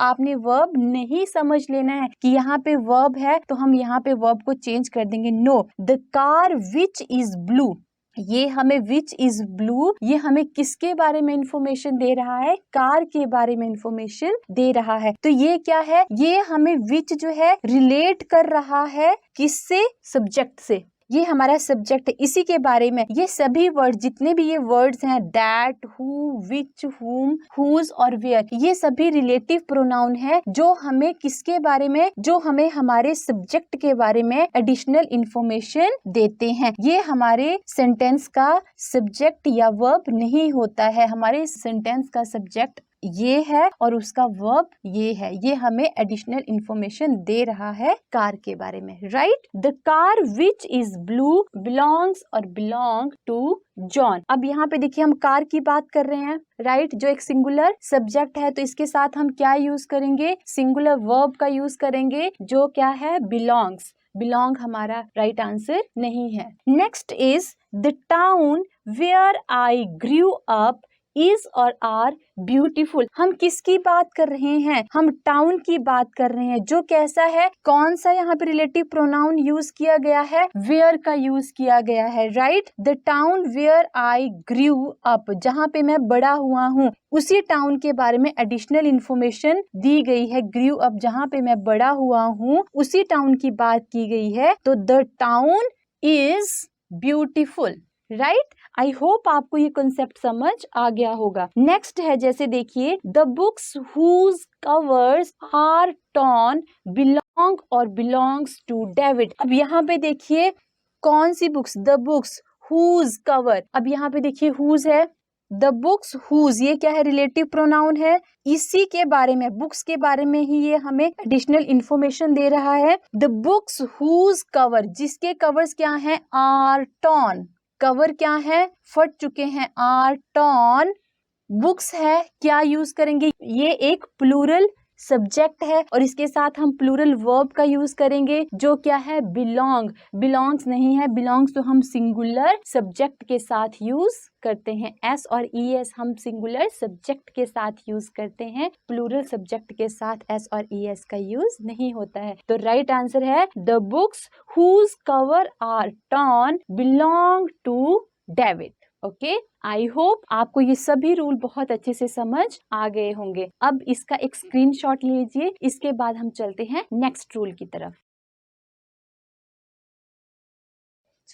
आपने वर्ब नहीं समझ लेना है कि यहाँ पे वर्ब है तो हम यहाँ पे वर्ब को चेंज कर देंगे। No, the car which is blue, ये हमें विच इज ब्लू, ये हमें किसके बारे में इंफॉर्मेशन दे रहा है? कार के बारे में इंफॉर्मेशन दे रहा है। तो ये क्या है? ये हमें विच जो है रिलेट कर रहा है किससे? सब्जेक्ट से। ये हमारा सब्जेक्ट है, इसी के बारे में ये सभी वर्ड, जितने भी ये वर्ड्स हैं, दैट, हु, विच, हुम, हुज और वेयर, ये सभी रिलेटिव प्रोनाउन है जो हमें किसके बारे में? जो हमें हमारे सब्जेक्ट के बारे में एडिशनल इंफॉर्मेशन देते हैं। ये हमारे सेंटेंस का सब्जेक्ट या वर्ब नहीं होता है। हमारे सेंटेंस का सब्जेक्ट ये है और उसका वर्ब ये है। ये हमें एडिशनल इंफॉर्मेशन दे रहा है कार के बारे में, right. The car which is blue belongs और बिलोंग टू जॉन। अब यहाँ पे देखिए हम कार की बात कर रहे हैं, राइट, जो एक सिंगुलर सब्जेक्ट है, तो इसके साथ हम क्या यूज करेंगे? सिंगुलर वर्ब का यूज करेंगे जो क्या है? बिलोंग्स। बिलोंग हमारा राइट आंसर नहीं है। Next is the town where I grew up is और आर ब्यूटीफुल। हम किसकी बात कर रहे हैं? हम टाउन की बात कर रहे हैं जो कैसा है? कौन सा यहाँ पे रिलेटिव प्रोनाउन यूज किया गया है? वेयर का यूज किया गया है, right. The town where I grew up, जहाँ पे मैं बड़ा हुआ हूँ, उसी टाउन के बारे में एडिशनल इंफॉर्मेशन दी गई है। ग्रू अप, जहाँ पे मैं बड़ा हुआ हूँ, उसी टाउन की बात की गई है। तो the town is beautiful, right. I hope आपको ये कॉन्सेप्ट समझ आ गया होगा। नेक्स्ट है, जैसे देखिए, the books whose covers are torn belong or belongs to David. अब यहाँ पे देखिए कौन सी books? The books whose cover. अब यहाँ पे देखिए हुज है, द बुक्स हुज, ये क्या है? रिलेटिव प्रोनाउन है। इसी के बारे में, बुक्स के बारे में ही ये हमें एडिशनल इंफॉर्मेशन दे रहा है। द बुक्स हुज कवर, जिसके कवर्स क्या हैं? Are torn. कवर क्या है? फट चुके हैं, आर टॉर्न। बुक्स है, क्या यूज करेंगे? ये एक प्लूरल सब्जेक्ट है और इसके साथ हम प्लूरल वर्ब का यूज करेंगे जो क्या है? बिलोंग। बिलोंग्स नहीं है, बिलोंग्स तो हम सिंगुलर सब्जेक्ट के साथ यूज करते हैं। एस और ई एस हम सिंगुलर सब्जेक्ट के साथ यूज करते हैं, प्लूरल सब्जेक्ट के साथ एस और ई एस का यूज नहीं होता है। तो राइट आंसर है the books whose cover are torn belong to David. Okay, I hope आपको ये सभी रूल बहुत अच्छे से समझ आ गए होंगे। अब इसका एक स्क्रीनशॉट लीजिए, इसके बाद हम चलते हैं नेक्स्ट रूल की तरफ।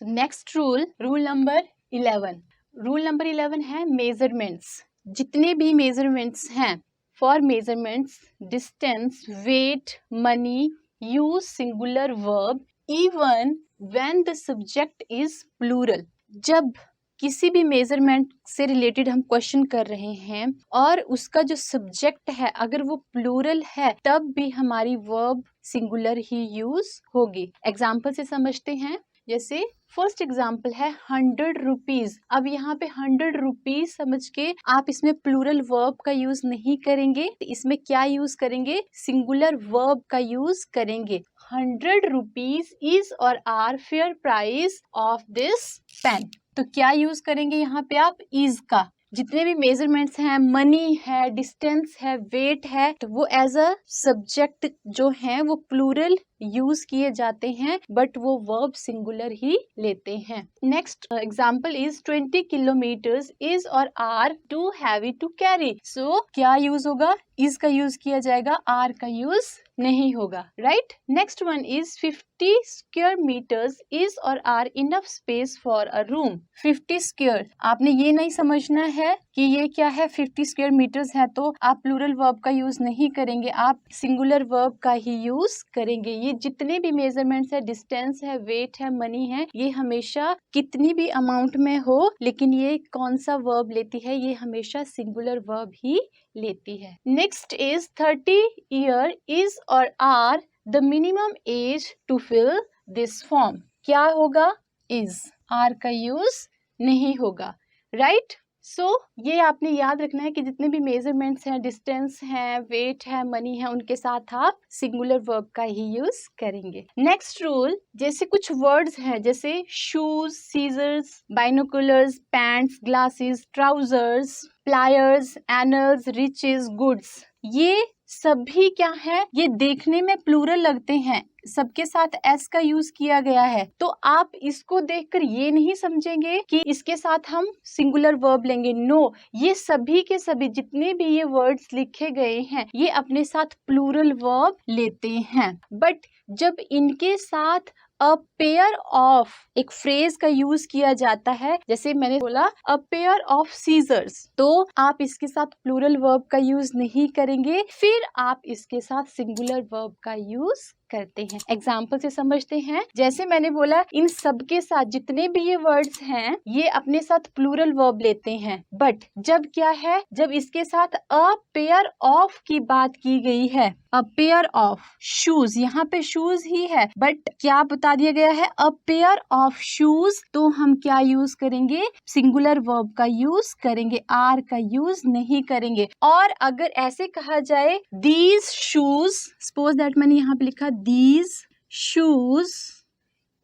Next rule number 11। Rule number 11 है मेजरमेंट्स। जितने भी मेजरमेंट्स हैं, for measurements, distance, weight, money, use singular verb even when the subject is plural. जब किसी भी मेजरमेंट से रिलेटेड हम क्वेश्चन कर रहे हैं और उसका जो सब्जेक्ट है अगर वो प्लूरल है, तब भी हमारी वर्ब सिंगुलर ही यूज होगी। एग्जाम्पल से समझते हैं। जैसे फर्स्ट एग्जाम्पल है 100 रुपीज। अब यहाँ पे 100 रुपीज समझ के आप इसमें प्लूरल वर्ब का यूज नहीं करेंगे, इसमें क्या यूज करेंगे, सिंगुलर वर्ब का यूज करेंगे। 100 रुपीज इज और are fair price of this pen. तो क्या यूज करेंगे यहाँ पे आप, इज का। जितने भी मेजरमेंट्स हैं, मनी है, डिस्टेंस है, वेट है, तो वो एज अ सब्जेक्ट जो है वो प्लूरल यूज किए जाते हैं, बट वो वर्ब सिंगुलर ही लेते हैं। Next example is 20 kilometres is और are too heavy to carry. So क्या यूज होगा, इज का यूज किया जाएगा, आर का यूज नहीं होगा, right. Next one is 50 square metres is और are enough space for a room. 50 square, आपने ये नहीं समझना है कि ये क्या है, 50 स्क्वायर मीटर्स है तो आप प्लूरल वर्ब का यूज नहीं करेंगे, आप सिंगुलर वर्ब का ही यूज करेंगे। ये जितने भी मेजरमेंट्स है, डिस्टेंस है, वेट है, मनी है, ये हमेशा कितनी भी अमाउंट में हो, लेकिन ये कौन सा वर्ब लेती है, ये हमेशा सिंगुलर वर्ब ही लेती है। नेक्स्ट इज 30 ईयर इज और are the minimum age to fill this form. क्या होगा, इज, आर का यूज नहीं होगा, राइट। सो ये आपने याद रखना है कि जितने भी मेजरमेंट्स हैं, डिस्टेंस है, वेट है, मनी है, उनके साथ आप सिंगुलर वर्ब का ही यूज करेंगे। नेक्स्ट रूल, जैसे कुछ वर्ड्स हैं जैसे shoes, scissors, binoculars, pants, glasses, trousers, pliers, annals, riches, goods, ये सभी क्या है, ये देखने में प्लूरल लगते हैं, सबके साथ एस का यूज किया गया है। तो आप इसको देखकर ये नहीं समझेंगे कि इसके साथ हम सिंगुलर वर्ब लेंगे, नो, ये सभी के सभी जितने भी ये वर्ड्स लिखे गए हैं ये अपने साथ प्लूरल वर्ब लेते हैं। बट जब इनके साथ अ पेयर ऑफ एक फ्रेज का यूज किया जाता है, जैसे मैंने बोला अ पेयर ऑफ सीजर्स, तो आप इसके साथ प्लूरल वर्ब का यूज नहीं करेंगे, फिर आप इसके साथ सिंगुलर वर्ब का यूज करते हैं। एग्जाम्पल से समझते हैं, जैसे मैंने बोला इन सब के साथ जितने भी ये वर्ड्स हैं ये अपने साथ प्लूरल वर्ब लेते हैं, बट जब क्या है, जब इसके साथ अ पेयर ऑफ की बात की गई है, अ पेयर ऑफ शूज, यहाँ पे शूज ही है बट क्या बता दिया गया है, अ पेयर ऑफ शूज, तो हम क्या यूज करेंगे, सिंगुलर वर्ब का यूज करेंगे, आर का यूज नहीं करेंगे। और अगर ऐसे कहा जाए दीज शूज, सपोज दैट मैंने यहाँ पे लिखा दीज शूज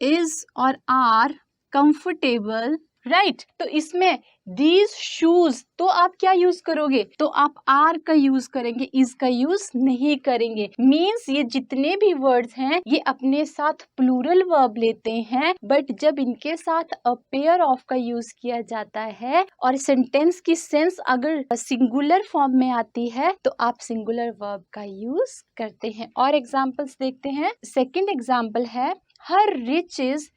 इज और आर कंफर्टेबल, राइट, तो इसमें दीज शूज तो आप क्या यूज करोगे, तो आप आर का यूज करेंगे, इज का यूज नहीं करेंगे। मीन्स ये जितने भी वर्ड्स हैं ये अपने साथ प्लूरल वर्ब लेते हैं, बट जब इनके साथ अ पेयर ऑफ का यूज किया जाता है और सेंटेंस की सेंस अगर सिंगुलर फॉर्म में आती है तो आप सिंगुलर वर्ब का यूज करते हैं। और एग्जाम्पल्स देखते हैं। सेकेंड एग्जाम्पल है हर riches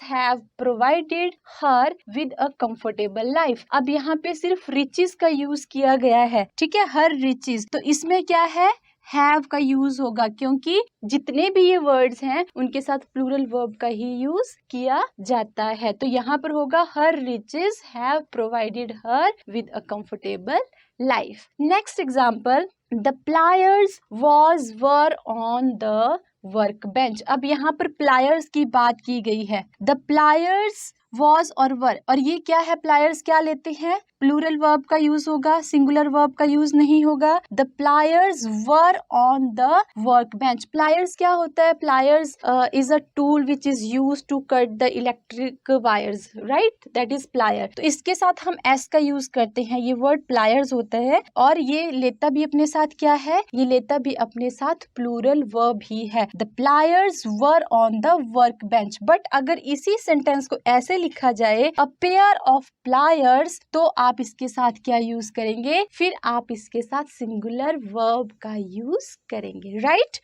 have provided her with a comfortable life। अब यहाँ पे सिर्फ riches का यूज किया गया है, ठीक है, हर riches, तो इसमें क्या है, have का यूज होगा, क्योंकि जितने भी ये वर्ड्स हैं उनके साथ प्लूरल वर्ब का ही यूज किया जाता है। तो यहाँ पर होगा हर riches have provided her with a comfortable life। Next example, the pliers were on the work bench. अब यहाँ पर प्लायर्स की बात की गई है, द प्लायर्स वॉज और वर, और ये क्या है, प्लायर्स क्या लेते हैं, प्लूरल वर्ब का यूज होगा, सिंगुलर वर्ब का यूज नहीं होगा। The pliers were on the work bench. Pliers क्या होता है, pliers is a tool which is use to cut the electric wires, right, that is plier. तो इसके साथ हम एस का यूज करते हैं, ये वर्ड प्लायर्स होता है और ये लेता भी अपने साथ क्या है, ये लेता भी अपने साथ प्लूरल वर्ब ही है। The pliers were on the work bench. But अगर इसी सेंटेंस को ऐसे लिखा जाए अ पेयर ऑफ प्लायर्स, तो आप इसके साथ क्या यूज करेंगे, फिर आप इसके साथ सिंगुलर वर्ब का यूज करेंगे, right.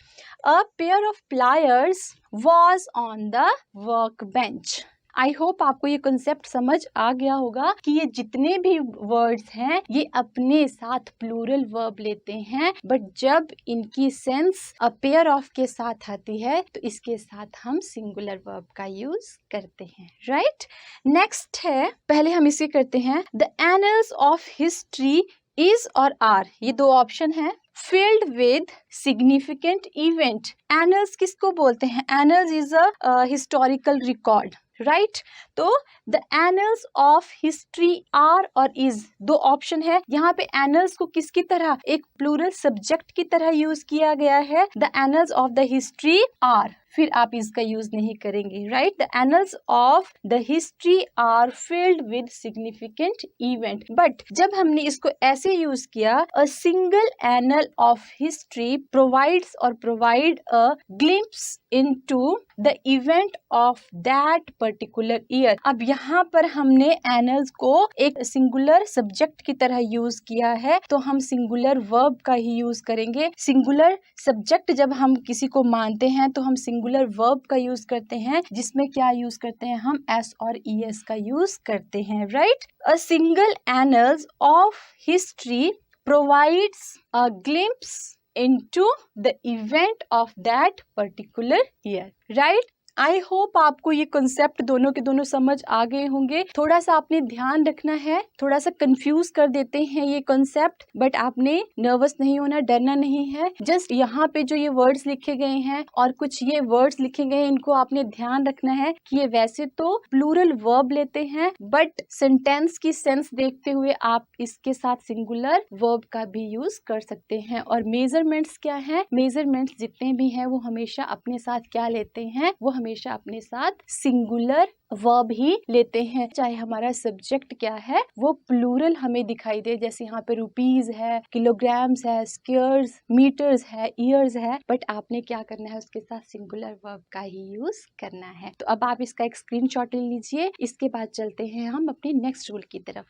A pair of pliers was on the work bench. I hope आपको ये कंसेप्ट समझ आ गया होगा कि ये जितने भी वर्ड्स हैं ये अपने साथ प्लूरल वर्ब लेते हैं, बट जब इनकी सेंस अ पेयर ऑफ के साथ आती है तो इसके साथ हम सिंगुलर वर्ब का यूज करते हैं, राइट। नेक्स्ट है, पहले हम इसे करते हैं, the annals of history is और आर, ये दो ऑप्शन है। filled with significant event, annals किसको बोलते हैं? annals is a historical record, right? तो the annals of history are और इज, दो ऑप्शन है। यहाँ पे एनल्स को किसकी तरह, एक प्लूरल सब्जेक्ट की तरह यूज किया गया है। The annals of the history are, फिर आप इसका यूज नहीं करेंगे, right? The annals of the history are filled with significant event. But जब हमने इसको ऐसे यूज किया, a single annal of history provides or provide a glimpse into the event of that particular year. अब यहाँ पर हमने एनल्स को एक सिंगुलर सब्जेक्ट की तरह यूज किया है, तो हम सिंगुलर वर्ब का ही यूज करेंगे। सिंगुलर सब्जेक्ट जब हम किसी को मानते हैं तो हम सिंगुलर वर्ब का यूज करते हैं, जिसमें क्या यूज करते हैं हम, एस और ईएस का यूज करते हैं, right? A single annuls of history provides a glimpse into the event of that particular year, right? I hope आपको ये कॉन्सेप्ट दोनों के दोनों समझ आ गए होंगे। थोड़ा सा आपने ध्यान रखना है, थोड़ा सा कंफ्यूज कर देते हैं ये कॉन्सेप्ट, बट आपने नर्वस नहीं होना, डरना नहीं है। जस्ट यहाँ पे जो ये वर्ड्स लिखे गए हैं और कुछ ये वर्ड्स लिखे गए हैं, इनको आपने ध्यान रखना है कि ये वैसे तो प्लूरल वर्ब लेते हैं, बट सेंटेंस की सेंस देखते हुए आप इसके साथ सिंगुलर वर्ब का भी यूज कर सकते हैं। और मेजरमेंट्स क्या है, मेजरमेंट्स जितने भी हैं वो हमेशा अपने साथ क्या लेते हैं, वो हमेशा अपने साथ सिंगुलर वर्ब ही लेते हैं, चाहे हमारा सब्जेक्ट क्या है वो प्लूरल हमें दिखाई दे। जैसे यहाँ पे रुपीज है, किलोग्राम्स है, स्क्वायर्स, मीटर्स है, ईयर्स है, बट आपने क्या करना है, उसके साथ सिंगुलर वर्ब का ही यूज करना है। तो अब आप इसका एक स्क्रीनशॉट ले लीजिए। इसके बाद चलते हैं हम अपने नेक्स्ट रूल की तरफ।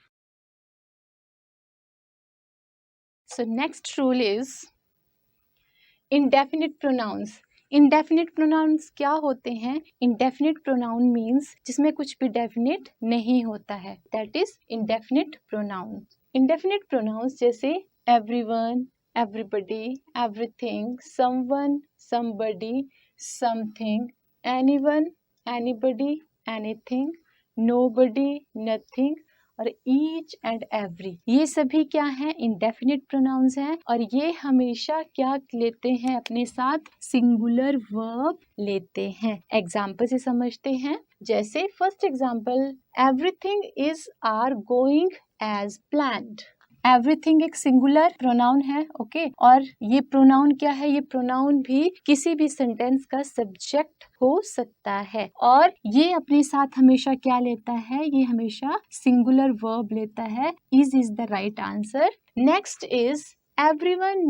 So next rule is indefinite pronouns. Indefinite pronouns क्या होते हैं? इंडेफिनिट प्रोनाउन मीन्स जिसमें कुछ भी डेफिनिट नहीं होता है, that is indefinite pronoun. Indefinite pronouns जैसे everyone, everybody, everything, someone, somebody, something, anyone, anybody, anything, nobody, nothing और ईच एंड एवरी, ये सभी क्या हैं? इंडेफिनिट प्रोनाउंस हैं। और ये हमेशा क्या लेते हैं अपने साथ? सिंगुलर वर्ब लेते हैं। एग्जाम्पल से समझते हैं। जैसे first example, everything is are going as planned. Everything एक सिंगुलर प्रोनाउन है, ओके? और ये प्रोनाउन क्या है? ये प्रोनाउन भी किसी भी सेंटेंस का सब्जेक्ट हो सकता है। और ये अपने साथ हमेशा क्या लेता है? ये हमेशा सिंगुलर वर्ब लेता है। Is the right answer. Next is everyone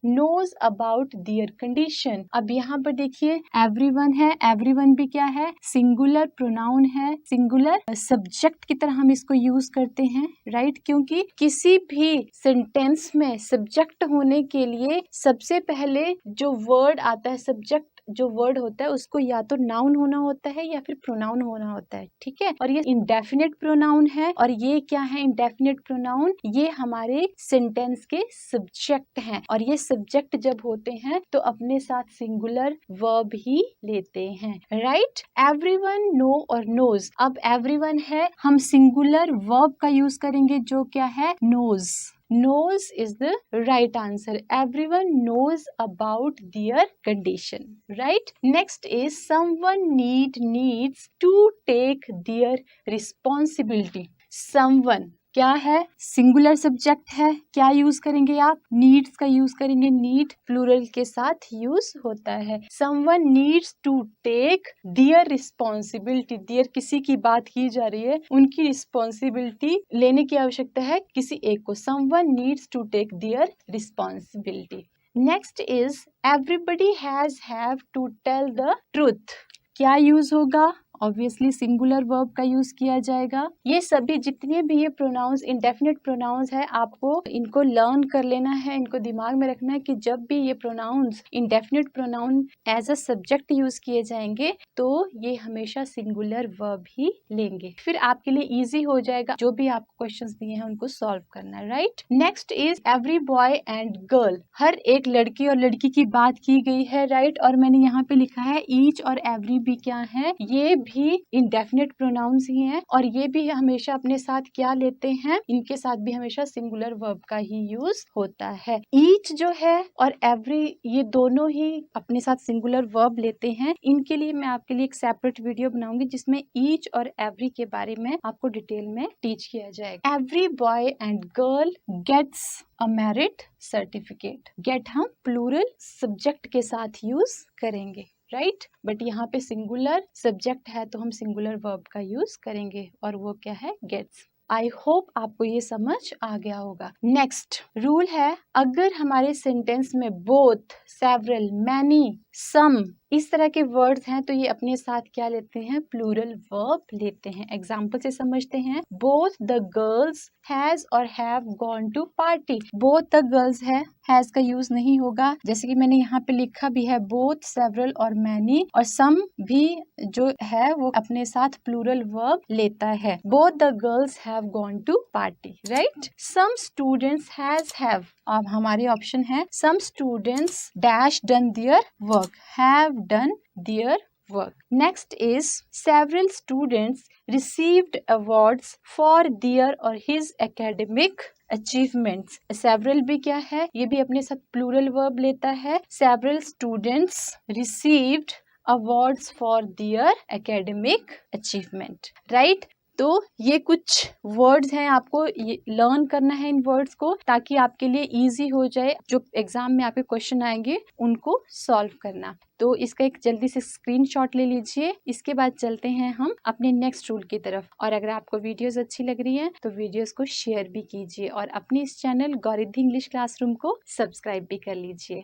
knows about their condition. अब यहाँ पर देखिए एवरीवन है, एवरीवन भी क्या है? सिंगुलर प्रोनाउन है, सिंगुलर सब्जेक्ट की तरह हम इसको यूज करते हैं, राइट? क्योंकि किसी भी सेंटेंस में सब्जेक्ट होने के लिए सबसे पहले जो वर्ड आता है, सब्जेक्ट जो वर्ड होता है उसको या तो नाउन होना होता है या फिर प्रोनाउन होना होता है, ठीक है? और ये इंडेफिनिट प्रोनाउन है। और ये क्या है? इंडेफिनिट प्रोनाउन ये हमारे सेंटेंस के सब्जेक्ट हैं। और ये सब्जेक्ट जब होते हैं तो अपने साथ सिंगुलर वर्ब ही लेते हैं, राइट? एवरीवन नो और नोज। अब एवरीवन है, हम सिंगुलर वर्ब का यूज करेंगे जो क्या है? Knows. Knows is the right answer. Everyone knows about their condition, right? Next is someone needs to take their responsibility. Someone क्या है? सिंगुलर सब्जेक्ट है। क्या यूज करेंगे आप? नीड्स का यूज करेंगे। नीड प्लूरल के साथ यूज होता है। Someone needs to take their responsibility. Their किसी की बात की जा रही है, उनकी रिस्पॉन्सिबिलिटी लेने की आवश्यकता है किसी एक को। Someone needs to take their responsibility. Next is everybody have to tell the truth. क्या यूज होगा? ऑब्वियसली सिंगुलर वर्ब का यूज किया जाएगा। ये सभी जितने भी ये प्रोनाउंस इंडेफिनिट प्रोनाउंस है, आपको इनको लर्न कर लेना है, इनको दिमाग में रखना है कि जब भी ये pronouns indefinite pronoun as a subject use किए जाएंगे तो ये हमेशा सिंगुलर वर्ब ही लेंगे। फिर आपके लिए इजी हो जाएगा जो भी आपको क्वेश्चंस दिए हैं उनको सॉल्व करना, right? Next is every boy and girl. हर एक लड़की और लड़की की बात की गई है, राइट? और मैंने यहाँ पे लिखा है ईच और एवरी भी क्या है? ये भी इंडेफिनिट प्रोनाउंस ही हैं और ये भी हमेशा अपने साथ क्या लेते हैं, इनके साथ भी हमेशा सिंगुलर वर्ब का ही यूज होता है। ईच जो है और एवरी, ये दोनों ही अपने साथ सिंगुलर वर्ब लेते हैं। इनके लिए मैं आपके लिए एक सेपरेट वीडियो बनाऊंगी जिसमें ईच और एवरी के बारे में आपको डिटेल में टीच किया जाएगा। Every boy and girl gets a merit certificate. Get हम प्लूरल सब्जेक्ट के साथ यूज करेंगे, राइट, बट यहाँ पे सिंगुलर सब्जेक्ट है तो हम सिंगुलर वर्ब का यूज करेंगे और वो क्या है, गेट्स। आई होप आपको ये समझ आ गया होगा। नेक्स्ट रूल है, अगर हमारे सेंटेंस में बोथ, सेवरल, मैनी, सम इस तरह के वर्ड्स हैं तो ये अपने साथ क्या लेते हैं, प्लूरल वर्ब लेते हैं। एग्जाम्पल से समझते हैं, बोथ द गर्ल्स हैज और have gone to party. Both the girls है, हैज का यूज नहीं होगा, जैसे कि मैंने यहाँ पे लिखा भी है बोथ, सेवरल और मैनी, और सम भी जो है वो अपने साथ प्लूरल वर्ब लेता है। Both the girls have gone to party, right. Some students has have, अब हमारे ऑप्शन है some students dash done their work, have done their work. Next is several students received awards for their or his academic achievements. Several भी क्या है, ये भी अपने साथ plural verb लेता है। Several students received awards for their academic achievement, right? तो ये कुछ वर्ड्स हैं, आपको ये लर्न करना है इन वर्ड्स को ताकि आपके लिए इजी हो जाए, जो एग्जाम में आपके क्वेश्चन आएंगे उनको सॉल्व करना। तो इसका एक जल्दी से स्क्रीनशॉट ले लीजिए। इसके बाद चलते हैं हम अपने नेक्स्ट रूल की तरफ। और अगर आपको वीडियोस अच्छी लग रही हैं तो वीडियोस को शेयर भी कीजिए और अपने इस चैनल गौरिद्धि इंग्लिश क्लासरूम को सब्सक्राइब भी कर लीजिए।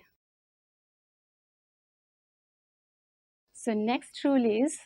सो next rule is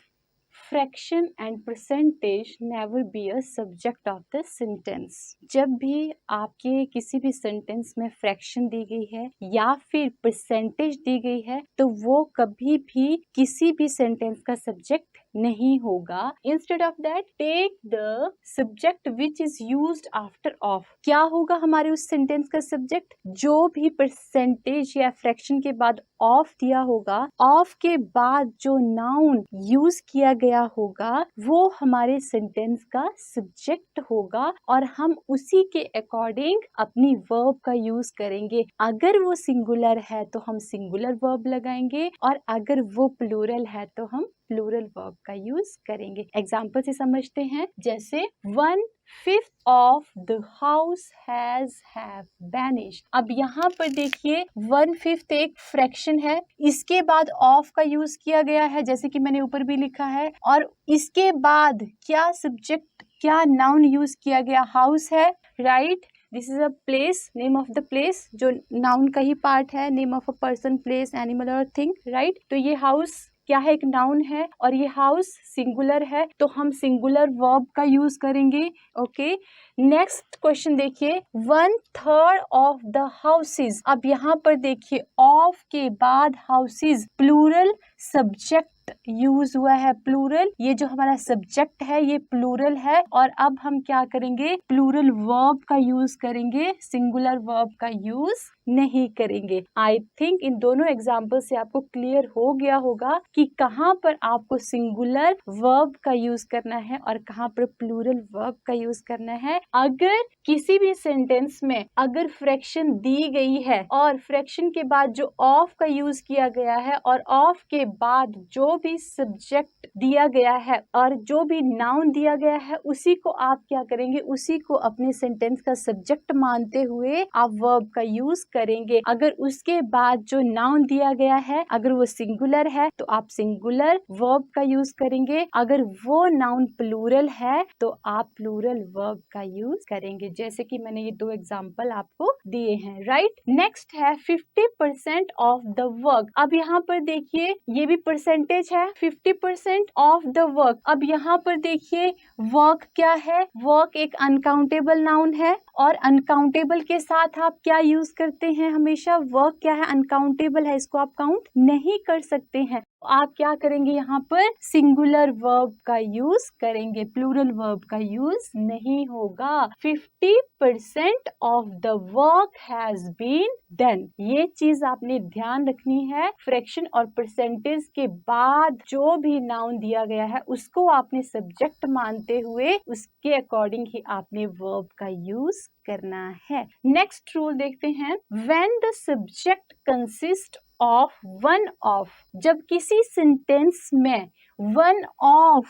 fraction and percentage never be a subject of the sentence. जब भी आपके किसी भी सेंटेंस में फ्रैक्शन दी गई है या फिर परसेंटेज दी गई है तो वो कभी भी किसी भी सेंटेंस का सब्जेक्ट नहीं होगा। Instead of that take the subject which is used after of. क्या होगा हमारे उस सेंटेंस का सब्जेक्ट, जो भी परसेंटेज या फ्रैक्शन के बाद ऑफ दिया होगा, ऑफ के बाद जो नाउन यूज किया गया होगा वो हमारे सेंटेंस का सब्जेक्ट होगा और हम उसी के अकॉर्डिंग अपनी वर्ब का यूज करेंगे। अगर वो सिंगुलर है तो हम सिंगुलर वर्ब लगाएंगे और अगर वो प्लूरल है तो हम प्लूरल वर्ब का यूज करेंगे। एग्जाम्पल से समझते हैं, जैसे 1/5 of the house have vanished. अब यहाँ पर देखिए 1/5 एक फ्रैक्शन है, इसके बाद ऑफ का यूज किया गया है जैसे कि मैंने ऊपर भी लिखा है, और इसके बाद क्या सब्जेक्ट, क्या नाउन यूज किया गया, हाउस है, right. This is a place, name of the place जो नाउन का ही पार्ट है, name of a person, place, animal और थिंग, राइट। तो ये हाउस क्या है, एक नाउन है और ये हाउस सिंगुलर है तो हम सिंगुलर वर्ब का यूज करेंगे। ओके, नेक्स्ट क्वेश्चन देखिए, 1/3 ऑफ द हाउसेज। अब यहाँ पर देखिए ऑफ के बाद हाउसेज, प्लूरल सब्जेक्ट यूज हुआ है, प्लूरल, ये जो हमारा सब्जेक्ट है ये प्लूरल है और अब हम क्या करेंगे, प्लूरल वर्ब का यूज करेंगे, सिंगुलर वर्ब का यूज नहीं करेंगे। आई थिंक इन दोनों एग्जाम्पल से आपको क्लियर हो गया होगा कि कहाँ पर आपको सिंगुलर वर्ब का यूज करना है और कहाँ पर प्लूरल वर्ब का यूज करना है। अगर किसी भी सेंटेंस में अगर फ्रैक्शन दी गई है और फ्रैक्शन के बाद जो ऑफ का यूज किया गया है और ऑफ के बाद जो भी सब्जेक्ट दिया गया है और जो भी नाउन दिया गया है उसी को आप क्या करेंगे, उसी को अपने सेंटेंस का सब्जेक्ट मानते हुए आप वर्ब का यूज करेंगे। अगर उसके बाद जो नाउन दिया गया है अगर वो सिंगुलर है तो आप सिंगुलर वर्ब का यूज करेंगे, अगर वो नाउन प्लूरल है तो आप प्लूरल वर्ब का यूज करेंगे, जैसे कि मैंने ये 2 एग्जांपल आपको दिए हैं, राइट। नेक्स्ट है 50% ऑफ द वर्क। अब यहाँ पर देखिए ये भी परसेंटेज है, 50% ऑफ द वर्क। अब यहाँ पर देखिए वर्क क्या है, वर्क एक अनकाउंटेबल नाउन है और अनकाउंटेबल के साथ आप क्या यूज करते हैं, हमेशा वर्क क्या है, अनकाउंटेबल है, इसको आप काउंट नहीं कर सकते हैं। आप क्या करेंगे, यहाँ पर सिंगुलर वर्ब का यूज करेंगे, प्लूरल वर्ब का यूज नहीं होगा। 50% of the work has been done, ये चीज आपने ध्यान रखनी है। फ्रैक्शन और परसेंटेज के बाद जो भी नाउन दिया गया है उसको आपने सब्जेक्ट मानते हुए उसके अकॉर्डिंग ही आपने वर्ब का यूज करना है। नेक्स्ट रूल देखते हैं, when the subject consist of one of, जब किसी सेंटेंस में वन ऑफ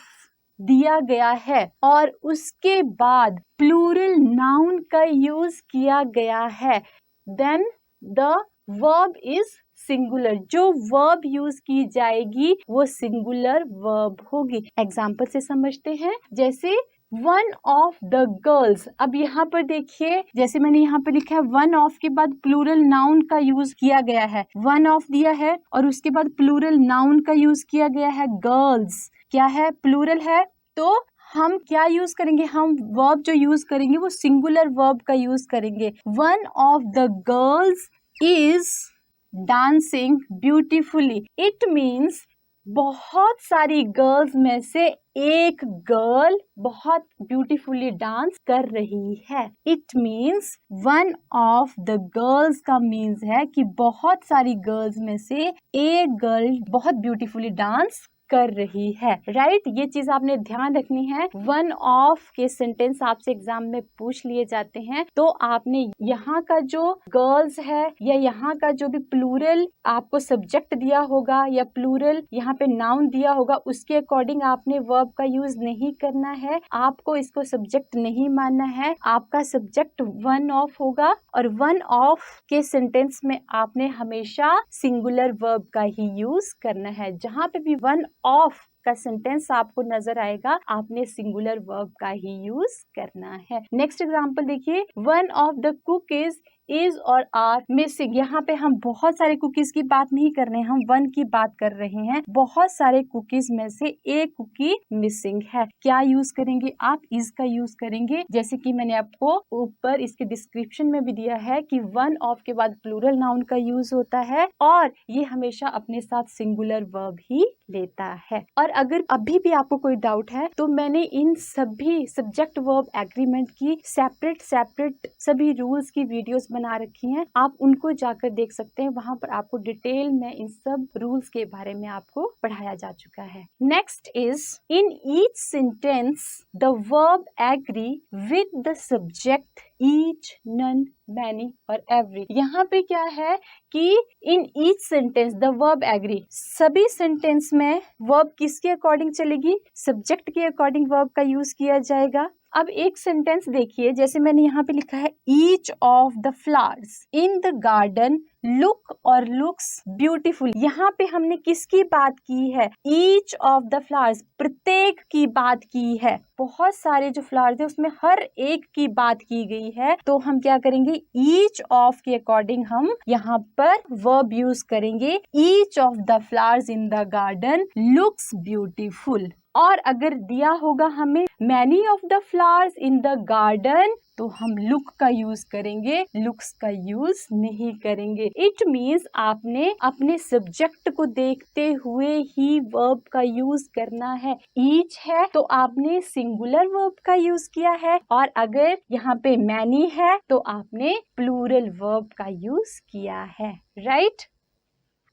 दिया गया है और उसके बाद प्लूरल नाउन का यूज किया गया है, then the verb is singular, जो वर्ब यूज की जाएगी वो सिंगुलर वर्ब होगी। एग्जाम्पल से समझते हैं, जैसे वन ऑफ द गर्ल्स। अब यहाँ पर देखिए, जैसे मैंने यहाँ पे लिखा है वन ऑफ के बाद प्लूरल नाउन का यूज किया गया है, वन ऑफ दिया है और उसके बाद प्लूरल नाउन का यूज किया गया है, गर्ल्स क्या है, प्लूरल है। तो हम क्या यूज करेंगे, हम वर्ब जो यूज करेंगे वो सिंगुलर वर्ब का यूज करेंगे। One of the girls is dancing beautifully, it means बहुत सारी गर्ल्स में से एक गर्ल बहुत ब्यूटीफुली डांस कर रही है। It means one of the girls का मीन्स है कि बहुत सारी गर्ल्स में से एक गर्ल बहुत ब्यूटीफुली डांस कर रही है, राइट। ये चीज आपने ध्यान रखनी है। वन ऑफ के सेंटेंस आपसे एग्जाम में पूछ लिए जाते हैं, तो आपने यहाँ का जो गर्ल्स है या यहाँ का जो भी प्लूरल आपको सब्जेक्ट दिया होगा या प्लूरल यहाँ पे नाउन दिया होगा, उसके अकॉर्डिंग आपने वर्ब का यूज नहीं करना है। आपको इसको सब्जेक्ट नहीं मानना है, आपका सब्जेक्ट वन ऑफ होगा और वन ऑफ के सेंटेंस में आपने हमेशा सिंगुलर वर्ब का ही यूज करना है। जहाँ पे भी वन ऑफ का सेंटेंस आपको नजर आएगा, आपने सिंगुलर वर्ब का ही यूज करना है। नेक्स्ट एग्जांपल देखिए, one of the cookies is और आर मिसिंग। यहाँ पे हम बहुत सारे कुकीज की बात नहीं कर रहे हैं, हम वन की बात कर रहे हैं। बहुत सारे कुकीज में से एक कुकी मिसिंग है, क्या यूज करेंगे आप, इज का यूज करेंगे। जैसे कि मैंने आपको ऊपर इसके डिस्क्रिप्शन में भी दिया है कि वन ऑफ के बाद प्लूरल नाउन का यूज होता है और ये हमेशा अपने साथ सिंगुलर वर्ब ही लेता है। और अगर अभी भी आपको कोई डाउट है तो मैंने इन सभी सब्जेक्ट वर्ब एग्रीमेंट की सेपरेट सभी रूल्स की वीडियोस बना रखी हैं, आप उनको जाकर देख सकते हैं। वहां पर आपको डिटेल में इन सब रूल्स के बारे में आपको पढ़ाया जा चुका है। Next is, in each sentence the verb agree with the subject each, none, many और एवरी। यहाँ पे क्या है कि in each sentence the verb agree, सभी सेंटेंस में वर्ब किसके अकॉर्डिंग चलेगी, सब्जेक्ट के अकॉर्डिंग वर्ब का यूज किया जाएगा। अब एक सेंटेंस देखिए, जैसे मैंने यहाँ पे लिखा है each of the flowers in the garden look और लुक्स ब्यूटीफुल। यहाँ पे हमने किसकी बात की है, ईच ऑफ द फ्लावर्स, प्रत्येक की बात की है। बहुत सारे जो फ्लावर्स है उसमें हर एक की बात की गई है, तो हम क्या करेंगे, ईच ऑफ के अकॉर्डिंग हम यहाँ पर वर्ब यूज करेंगे। Each of the flowers in the garden looks beautiful. और अगर दिया होगा हमें many of the flowers in the garden, तो हम लुक का यूज करेंगे, लुक्स का यूज नहीं करेंगे। इट मीन्स आपने अपने सब्जेक्ट को देखते हुए ही वर्ब का यूज करना है। ईच है तो आपने सिंगुलर वर्ब का यूज किया है, और अगर यहाँ पे मैनी है तो आपने प्लूरल वर्ब का यूज किया है, राइट।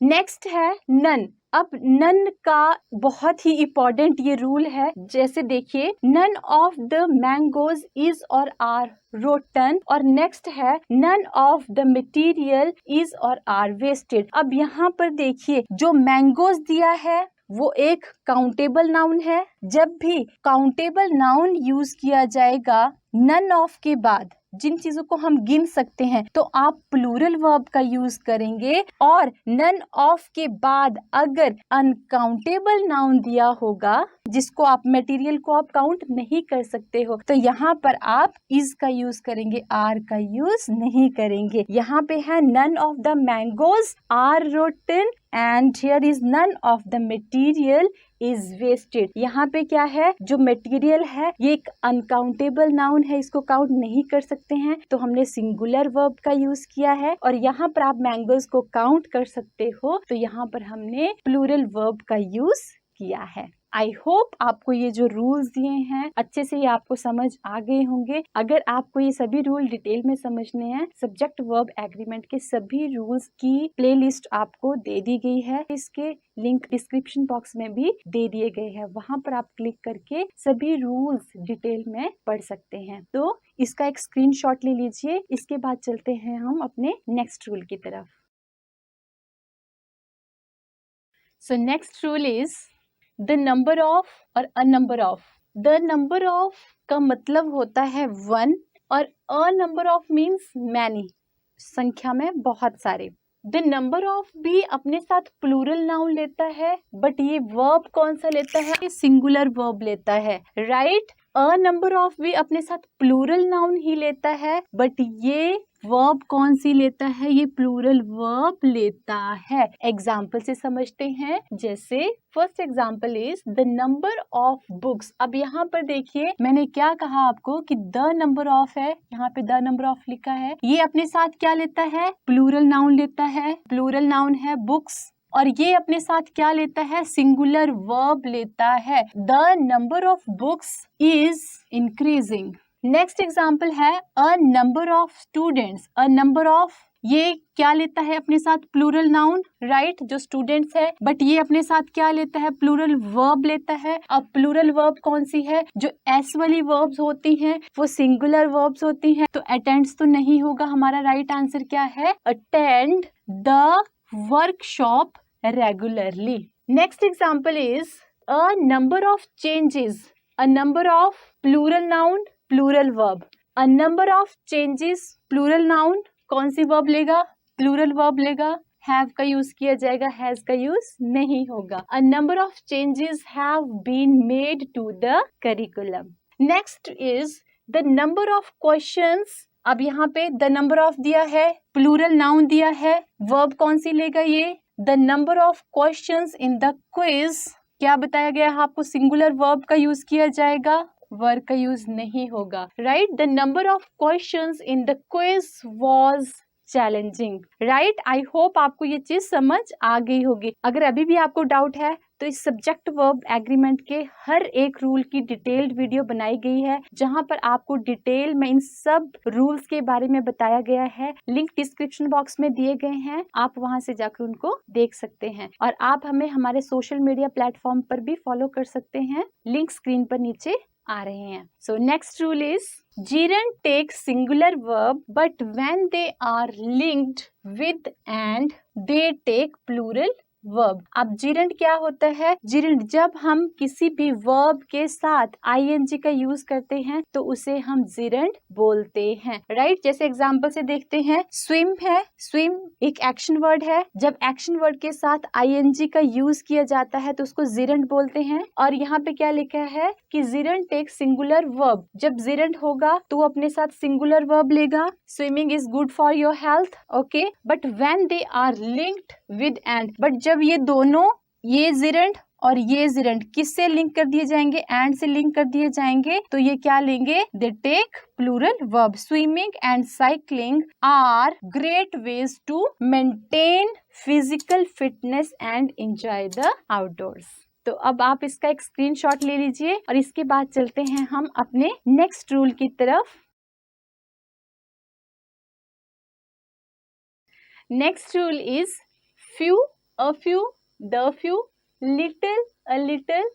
नेक्स्ट है नन। अब नन का बहुत ही इम्पोर्टेंट ये रूल है। जैसे देखिए, none of the mangoes is और आर रोटन, और नेक्स्ट है none of the material is और आर वेस्टेड। अब यहाँ पर देखिए, जो मैंगोज दिया है वो एक काउंटेबल नाउन है। जब भी काउंटेबल नाउन यूज किया जाएगा नन ऑफ के बाद, जिन चीजों को हम गिन सकते हैं, तो आप प्लूरल वर्ब का यूज करेंगे। और नन ऑफ के बाद अगर अनकाउंटेबल नाउन दिया होगा, जिसको आप मटेरियल को आप काउंट नहीं कर सकते हो, तो यहाँ पर आप इज का यूज करेंगे, आर का यूज नहीं करेंगे। यहाँ पे है none of the mangoes are rotten and here is none of the material is wasted. यहाँ पे क्या है, जो मटेरियल है ये एक अनकाउंटेबल नाउन है, इसको काउंट नहीं कर सकते हैं, तो हमने सिंगुलर वर्ब का यूज किया है। और यहाँ पर आप मैंगोज को काउंट कर सकते हो, तो यहाँ पर हमने प्लूरल वर्ब का यूज किया है। आई होप आपको ये जो रूल्स दिए हैं अच्छे से ये आपको समझ आ गए होंगे। अगर आपको ये सभी रूल डिटेल में समझने हैं, सब्जेक्ट वर्ब एग्रीमेंट के सभी रूल्स की प्लेलिस्ट आपको दे दी गई है, इसके लिंक डिस्क्रिप्शन बॉक्स में भी दे दिए गए हैं, वहां पर आप क्लिक करके सभी रूल्स डिटेल में पढ़ सकते हैं। तो इसका एक स्क्रीनशॉट ले लीजिए। इसके बाद चलते हैं हम अपने नेक्स्ट रूल की तरफ। So next rule is the number of or a number of. The number of का मतलब होता है 1 और a number of means many, संख्या में बहुत सारे। द नंबर ऑफ भी अपने साथ प्लूरल नाउन लेता है, बट ये वर्ब कौन सा लेता है, ये सिंगुलर वर्ब लेता है, राइट। अ नंबर ऑफ भी अपने साथ प्लूरल नाउन ही लेता है, बट ये वर्ब कौन सी लेता है, ये प्लूरल वर्ब लेता है। एग्जाम्पल से समझते हैं, जैसे first example is the number of books. अब यहाँ पर देखिए मैंने क्या कहा आपको कि द नंबर ऑफ है, यहाँ पे द नंबर ऑफ लिखा है, ये अपने साथ क्या लेता है, प्लूरल नाउन लेता है, प्लूरल नाउन है बुक्स, और ये अपने साथ क्या लेता है, सिंगुलर वर्ब लेता है। The number of books is increasing. Next example है a number of students. A number of ये क्या लेता है अपने साथ, प्लूरल नाउन, राइट, जो स्टूडेंट्स है, बट ये अपने साथ क्या लेता है, प्लूरल वर्ब लेता है। अब प्लूरल वर्ब कौन सी है, जो एस वाली वर्ब्स होती हैं वो सिंगुलर वर्ब्स होती हैं, तो अटेंड्स तो नहीं होगा, हमारा राइट आंसर क्या है, attend the workshop regularly. Next example is a number of changes. A number of plural noun, plural verb, a number of changes plural noun, कौन सी वर्ब लेगा, प्लूरल वर्ब लेगा, हैव का यूज किया जाएगा, has का यूज नहीं होगा। A number of changes have been made to the curriculum. Next is the number of questions. अब यहाँ पे द नंबर ऑफ दिया है, प्लूरल नाउन दिया है, वर्ब कौन सी लेगा, ये the number of questions in the quiz, क्या बताया गया है आपको, सिंगुलर वर्ब का यूज किया जाएगा, वर्ब का यूज नहीं होगा, right. The number of questions in the quiz was challenging, right. I hope आपको ये चीज समझ आ गई होगी। अगर अभी भी आपको डाउट है तो इस सब्जेक्ट वर्ब एग्रीमेंट के हर एक रूल की डिटेल्ड वीडियो बनाई गई है, जहां पर आपको डिटेल में इन सब रूल्स के बारे में बताया गया है। लिंक डिस्क्रिप्शन बॉक्स में दिए गए हैं, आप वहां से जाकर उनको देख सकते हैं। और आप हमें हमारे सोशल मीडिया प्लेटफॉर्म पर भी फॉलो कर सकते हैं, लिंक स्क्रीन पर नीचे आ रहे हैं। सो next rule is gerund takes singular verb but when they are linked with and they take plural verb. अब जिरंड क्या होता है, जिरंड जब हम किसी भी वर्ब के साथ आईएनजी का यूज करते हैं तो उसे हम जिरंड बोलते हैं, राइट। जैसे एग्जांपल से देखते हैं, स्विम है, स्विम एक एक्शन वर्ड है, जब एक्शन वर्ड के साथ आईएनजी का यूज किया जाता है तो उसको जिरंड बोलते हैं। और यहाँ पे क्या लिखा है कि जिरंड टेक सिंगुलर वर्ब, जब जिरंड होगा तो वो अपने साथ सिंगुलर वर्ब लेगा, swimming is good for your health, okay. But when they are linked with and, but जब ये दोनों, ये जिरंड और ये जिरंड किससे लिंक कर दिए जाएंगे, एंड से लिंक कर दिए जाएंगे, तो ये क्या लेंगे, they take plural verb. Swimming and cycling are great ways to maintain physical fitness and enjoy the outdoors. तो अब आप इसका एक स्क्रीनशॉट ले लीजिए और इसके बाद चलते हैं हम अपने नेक्स्ट रूल की तरफ। Next rule is few, a few, the few, little, a little,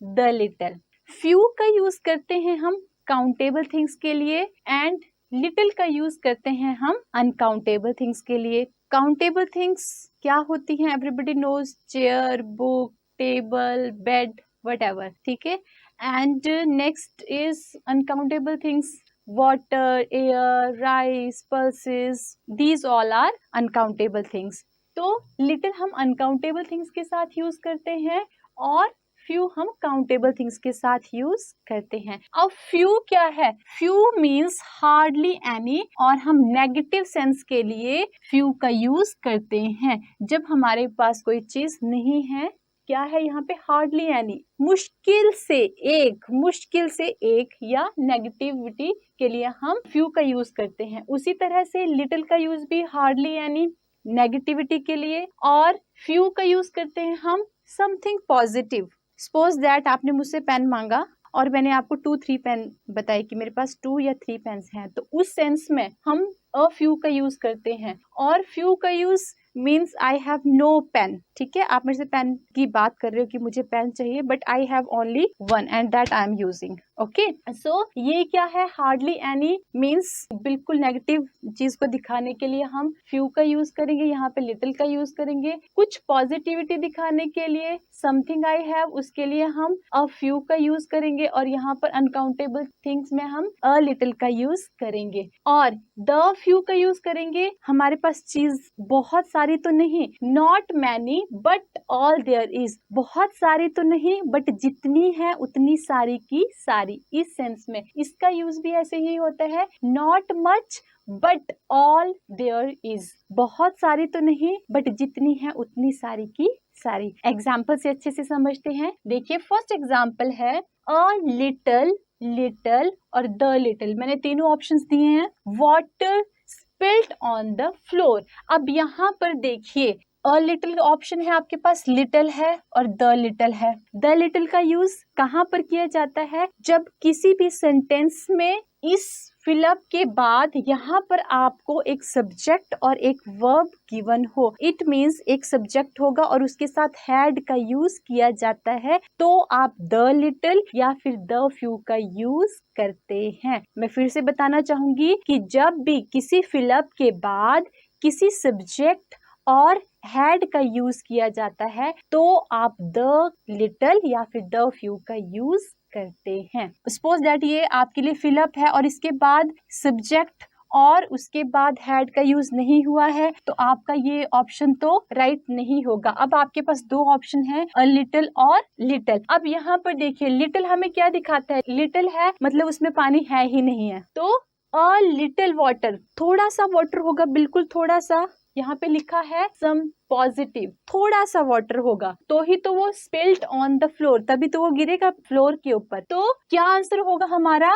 the little। few का यूज करते हैं हम काउंटेबल थिंग्स के लिए एंड लिटिल का यूज करते हैं हम अनकाउंटेबल थिंग्स के लिए। काउंटेबल थिंग्स क्या होती हैं, everybody knows, chair, book, table, bed, whatever, ठीक है। And next is uncountable things, water, air, rice, pulses, these all are uncountable things. तो लिटिल हम अनकाउंटेबल थिंग्स के साथ यूज करते हैं और फ्यू हम काउंटेबल थिंग्स के साथ यूज करते हैं। अब फ्यू क्या है? फ्यू मीन्स हार्डली एनी, और हम नेगेटिव सेंस के लिए फ्यू का यूज करते हैं जब हमारे पास कोई चीज नहीं है। क्या है यहाँ पे? हार्डली एनी, मुश्किल से एक, या नेगेटिविटी के लिए हम फ्यू का यूज करते हैं। उसी तरह से लिटिल का यूज भी हार्डली एनी नेगेटिविटी के लिए, और फ्यू का यूज करते हैं हम समथिंग पॉजिटिव। सपोज दैट आपने मुझसे पेन मांगा और मैंने आपको 2-3 पेन बताई कि मेरे पास 2 या 3 पेन्स हैं, तो उस सेंस में हम अ फ्यू का यूज करते हैं। और फ्यू का use means I have no pain. ठीक है, आप मेरे से पेन की बात कर रहे हो कि मुझे पेन चाहिए, but I have only one and that I am using. Okay, so ये क्या है? हार्डली एनी मीन्स बिल्कुल नेगेटिव चीज को दिखाने के लिए हम फ्यू का यूज करेंगे, यहाँ पे लिटिल का यूज करेंगे। कुछ पॉजिटिविटी दिखाने के लिए समथिंग आई हैव, उसके लिए हम अ फ्यू का यूज करेंगे, और यहाँ पर अनकाउंटेबल थिंग्स में हम अ लिटिल का यूज करेंगे, और द फ्यू का यूज करेंगे। हमारे पास चीज बहुत सारी तो नहीं, not many but all there is, बहुत सारी तो नहीं बट जितनी है उतनी सारी की सारी। इस सेंस में इसका यूज भी ऐसे ही होता है, not much but all there is, बहुत सारी तो नहीं बट जितनी है उतनी सारी की सारी। एग्जाम्पल से अच्छे से समझते हैं। देखिए, फर्स्ट एग्जाम्पल है अ लिटल, लिटल और द लिटल। मैंने तीनों ऑप्शंस दिए हैं। Water spilled on the floor. अब यहाँ पर देखिए, अ लिटिल ऑप्शन है आपके पास, लिटिल है और द लिटिल है। द लिटिल का यूज कहाँ पर किया जाता है? जब किसी भी सेंटेंस में इस फिलअप के बाद यहाँ पर आपको एक सब्जेक्ट और एक वर्ब गिवन हो। इट मीन्स एक सब्जेक्ट होगा और उसके साथ हैड का यूज किया जाता है, तो आप द लिटिल या फिर द फ्यू का यूज करते हैं। मैं फिर से बताना चाहूंगी कि जब भी किसी फिलअप के बाद किसी सब्जेक्ट और हैड का यूज किया जाता है, तो आप द लिटिल या फिर द फ्यू का यूज करते हैं। सपोज दैट ये आपके लिए फिलअप है और इसके बाद सब्जेक्ट और उसके बाद हैड का यूज नहीं हुआ है, तो आपका ये ऑप्शन तो राइट नहीं होगा। अब आपके पास दो ऑप्शन है, अ लिटिल और लिटिल। अब यहाँ पर देखिए, लिटिल हमें क्या दिखाता है? लिटिल है मतलब उसमें पानी है ही नहीं है, तो अ लिटिल वाटर, थोड़ा सा वाटर होगा, बिल्कुल थोड़ा सा। यहाँ पे लिखा है सम पॉजिटिव, थोड़ा सा वाटर होगा तो ही तो वो स्पिल्ड ऑन द फ्लोर, तभी तो वो गिरेगा फ्लोर के ऊपर। तो क्या आंसर होगा हमारा?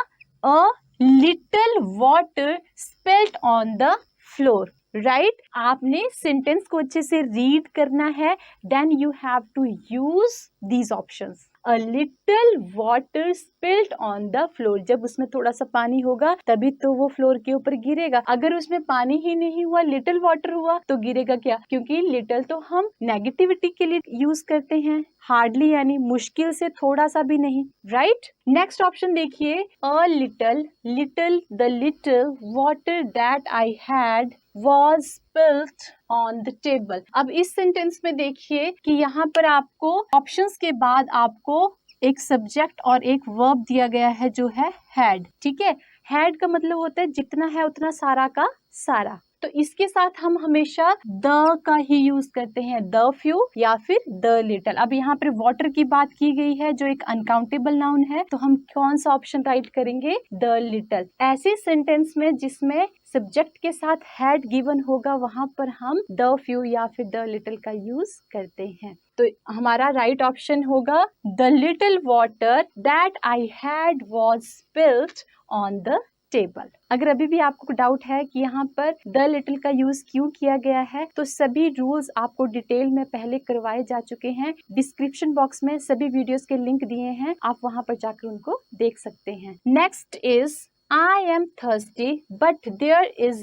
A little water spilled on the floor. Right, आपने सेंटेंस को अच्छे से रीड करना है, then you have to use these options. A little water spilled on the floor, जब उसमें थोड़ा सा पानी होगा तभी तो वो फ्लोर के ऊपर गिरेगा। अगर उसमें पानी ही नहीं हुआ, लिटिल वाटर हुआ, तो गिरेगा क्या? क्योंकि लिटिल तो हम नेगेटिविटी के लिए यूज करते हैं, हार्डली यानी मुश्किल से, थोड़ा सा भी नहीं। राइट, नेक्स्ट ऑप्शन देखिए, a little, little the little water that I had was spilled on the table। अब इस सेंटेंस में देखिए कि यहाँ पर आपको ऑप्शंस के बाद आपको एक सब्जेक्ट और एक वर्ब दिया गया है जो है had। ठीक है, had का मतलब होता है जितना है उतना सारा का सारा, तो इसके साथ हम हमेशा द का ही यूज करते हैं, द फ्यू या फिर द लिटिल। अब यहाँ पर वाटर की बात की गई है जो एक अनकाउंटेबल नाउन है, तो हम कौन सा ऑप्शन राइट करेंगे? The little. ऐसे सेंटेंस में जिसमें सब्जेक्ट के साथ हैड गिवन होगा, वहां पर हम द फ्यू या फिर द लिटिल का यूज करते हैं। तो हमारा राइट ऑप्शन होगा the little water that I had was spilled on the table. अगर अभी भी आपको डाउट है कि यहाँ पर द लिटिल का यूज क्यों किया गया है, तो सभी रूल्स आपको डिटेल में पहले करवाए जा चुके हैं। डिस्क्रिप्शन बॉक्स में सभी वीडियोस के लिंक दिए हैं, आप वहां पर जाकर उनको देख सकते हैं। Next is I am thirsty, but there is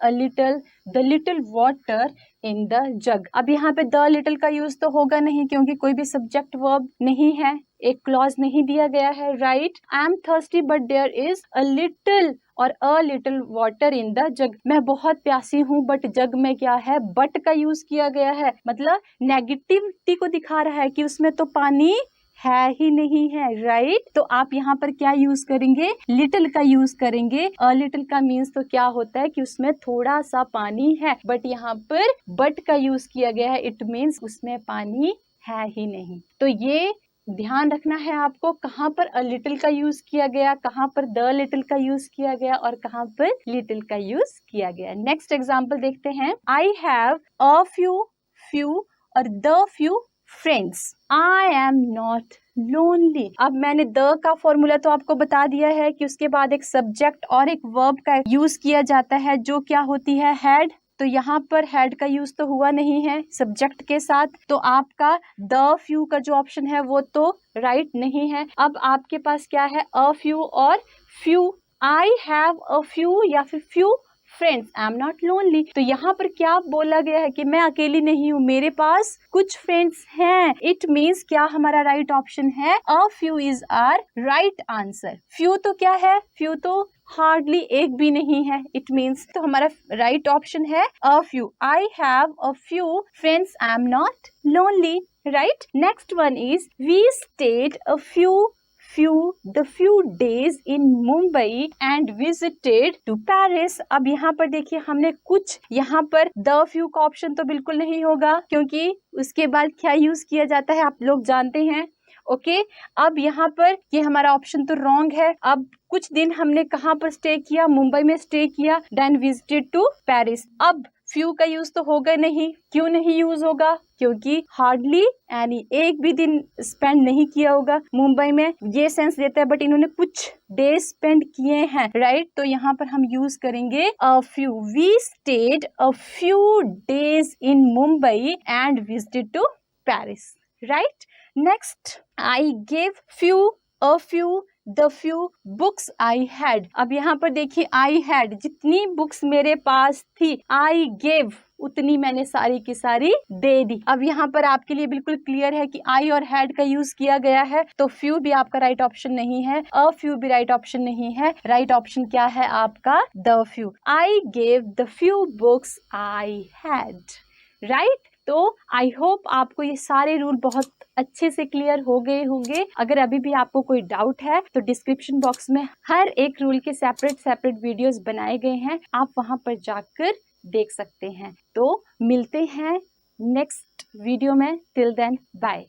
a little, the little water in the jug। अब यहाँ पे the little का यूज तो होगा नहीं क्योंकि कोई भी सब्जेक्ट वर्ब नहीं है, एक क्लॉज नहीं दिया गया है। Right, I am thirsty but there is a little और a little water in the jug। मैं बहुत प्यासी हूँ बट जग में क्या है? बट का यूज किया गया है, मतलब नेगेटिविटी को दिखा रहा है कि उसमें तो पानी है ही नहीं है। राइट, तो आप यहाँ पर क्या यूज करेंगे? लिटिल का यूज करेंगे। अ लिटिल का मीन्स तो क्या होता है कि उसमें थोड़ा सा पानी है, बट यहाँ पर बट का यूज किया गया है, इट मीन्स उसमें पानी है ही नहीं। तो ये ध्यान रखना है आपको कहाँ पर अ लिटिल का यूज किया गया, कहाँ पर द लिटिल का यूज किया गया और कहाँ पर लिटिल का यूज किया गया। नेक्स्ट एग्जाम्पल देखते हैं। आई हैव अ फ्यू और the few friends. I am not lonely. अब मैंने द का फॉर्मूला तो आपको बता दिया है कि उसके बाद एक सब्जेक्ट और एक वर्ब का यूज किया जाता है जो क्या होती है, हैड। तो यहाँ पर हैड का यूज तो हुआ नहीं है सब्जेक्ट के साथ, तो आपका द फ्यू का जो ऑप्शन है वो तो राइट नहीं है। अब आपके पास क्या है, अ फ्यू और few. I have a few या फिर few friends, I am not lonely. तो यहाँ पर क्या बोला गया है कि मैं अकेली नहीं हूँ, मेरे पास कुछ फ्रेंड्स हैं। इट मीन्स क्या हमारा राइट ऑप्शन है, a few is our right answer. Few तो क्या है, फ्यू तो हार्डली एक भी नहीं है। इट मीन्स तो हमारा राइट ऑप्शन है a few. I have a few friends, I am not lonely, right. Next one is we stayed a the few days in Mumbai and visited to Paris। अब यहाँ पर देखिए हमने कुछ, यहाँ पर the few का ऑप्शन तो बिल्कुल नहीं होगा क्योंकि उसके बाद क्या यूज किया जाता है आप लोग जानते हैं। ओके अब यहाँ पर ये हमारा ऑप्शन तो रॉन्ग है। अब कुछ दिन हमने कहाँ पर स्टे किया, मुंबई में स्टे किया, देन विजिटेड टू पेरिस। अब फ्यू का यूज तो होगा नहीं। क्यों नहीं यूज होगा, क्योंकि हार्डली यानी एक भी दिन स्पेंड नहीं किया होगा मुंबई में, ये सेंस देता है। बट इन्होंने कुछ डेज स्पेंड किए हैं, राइट। तो यहाँ पर हम यूज करेंगे a few. We stayed a few days in Mumbai and visited to Paris, right. Next, I gave a few the few books I had. अब यहाँ पर देखिए आई हैड, जितनी बुक्स मेरे पास थी, आई गेव उतनी मैंने सारी की सारी दे दी। अब यहाँ पर आपके लिए बिल्कुल क्लियर है कि आई और हैड का यूज किया गया है, तो फ्यू भी आपका राइट ऑप्शन नहीं है, अ फ्यू भी राइट ऑप्शन नहीं है। राइट ऑप्शन क्या है आपका, the few. I gave the few books I had, right. तो आई होप आपको ये सारे रूल बहुत अच्छे से क्लियर हो गए होंगे। अगर अभी भी आपको कोई डाउट है तो डिस्क्रिप्शन बॉक्स में हर एक रूल के सेपरेट वीडियोस बनाए गए हैं, आप वहां पर जाकर देख सकते हैं। तो मिलते हैं नेक्स्ट वीडियो में। Till then bye.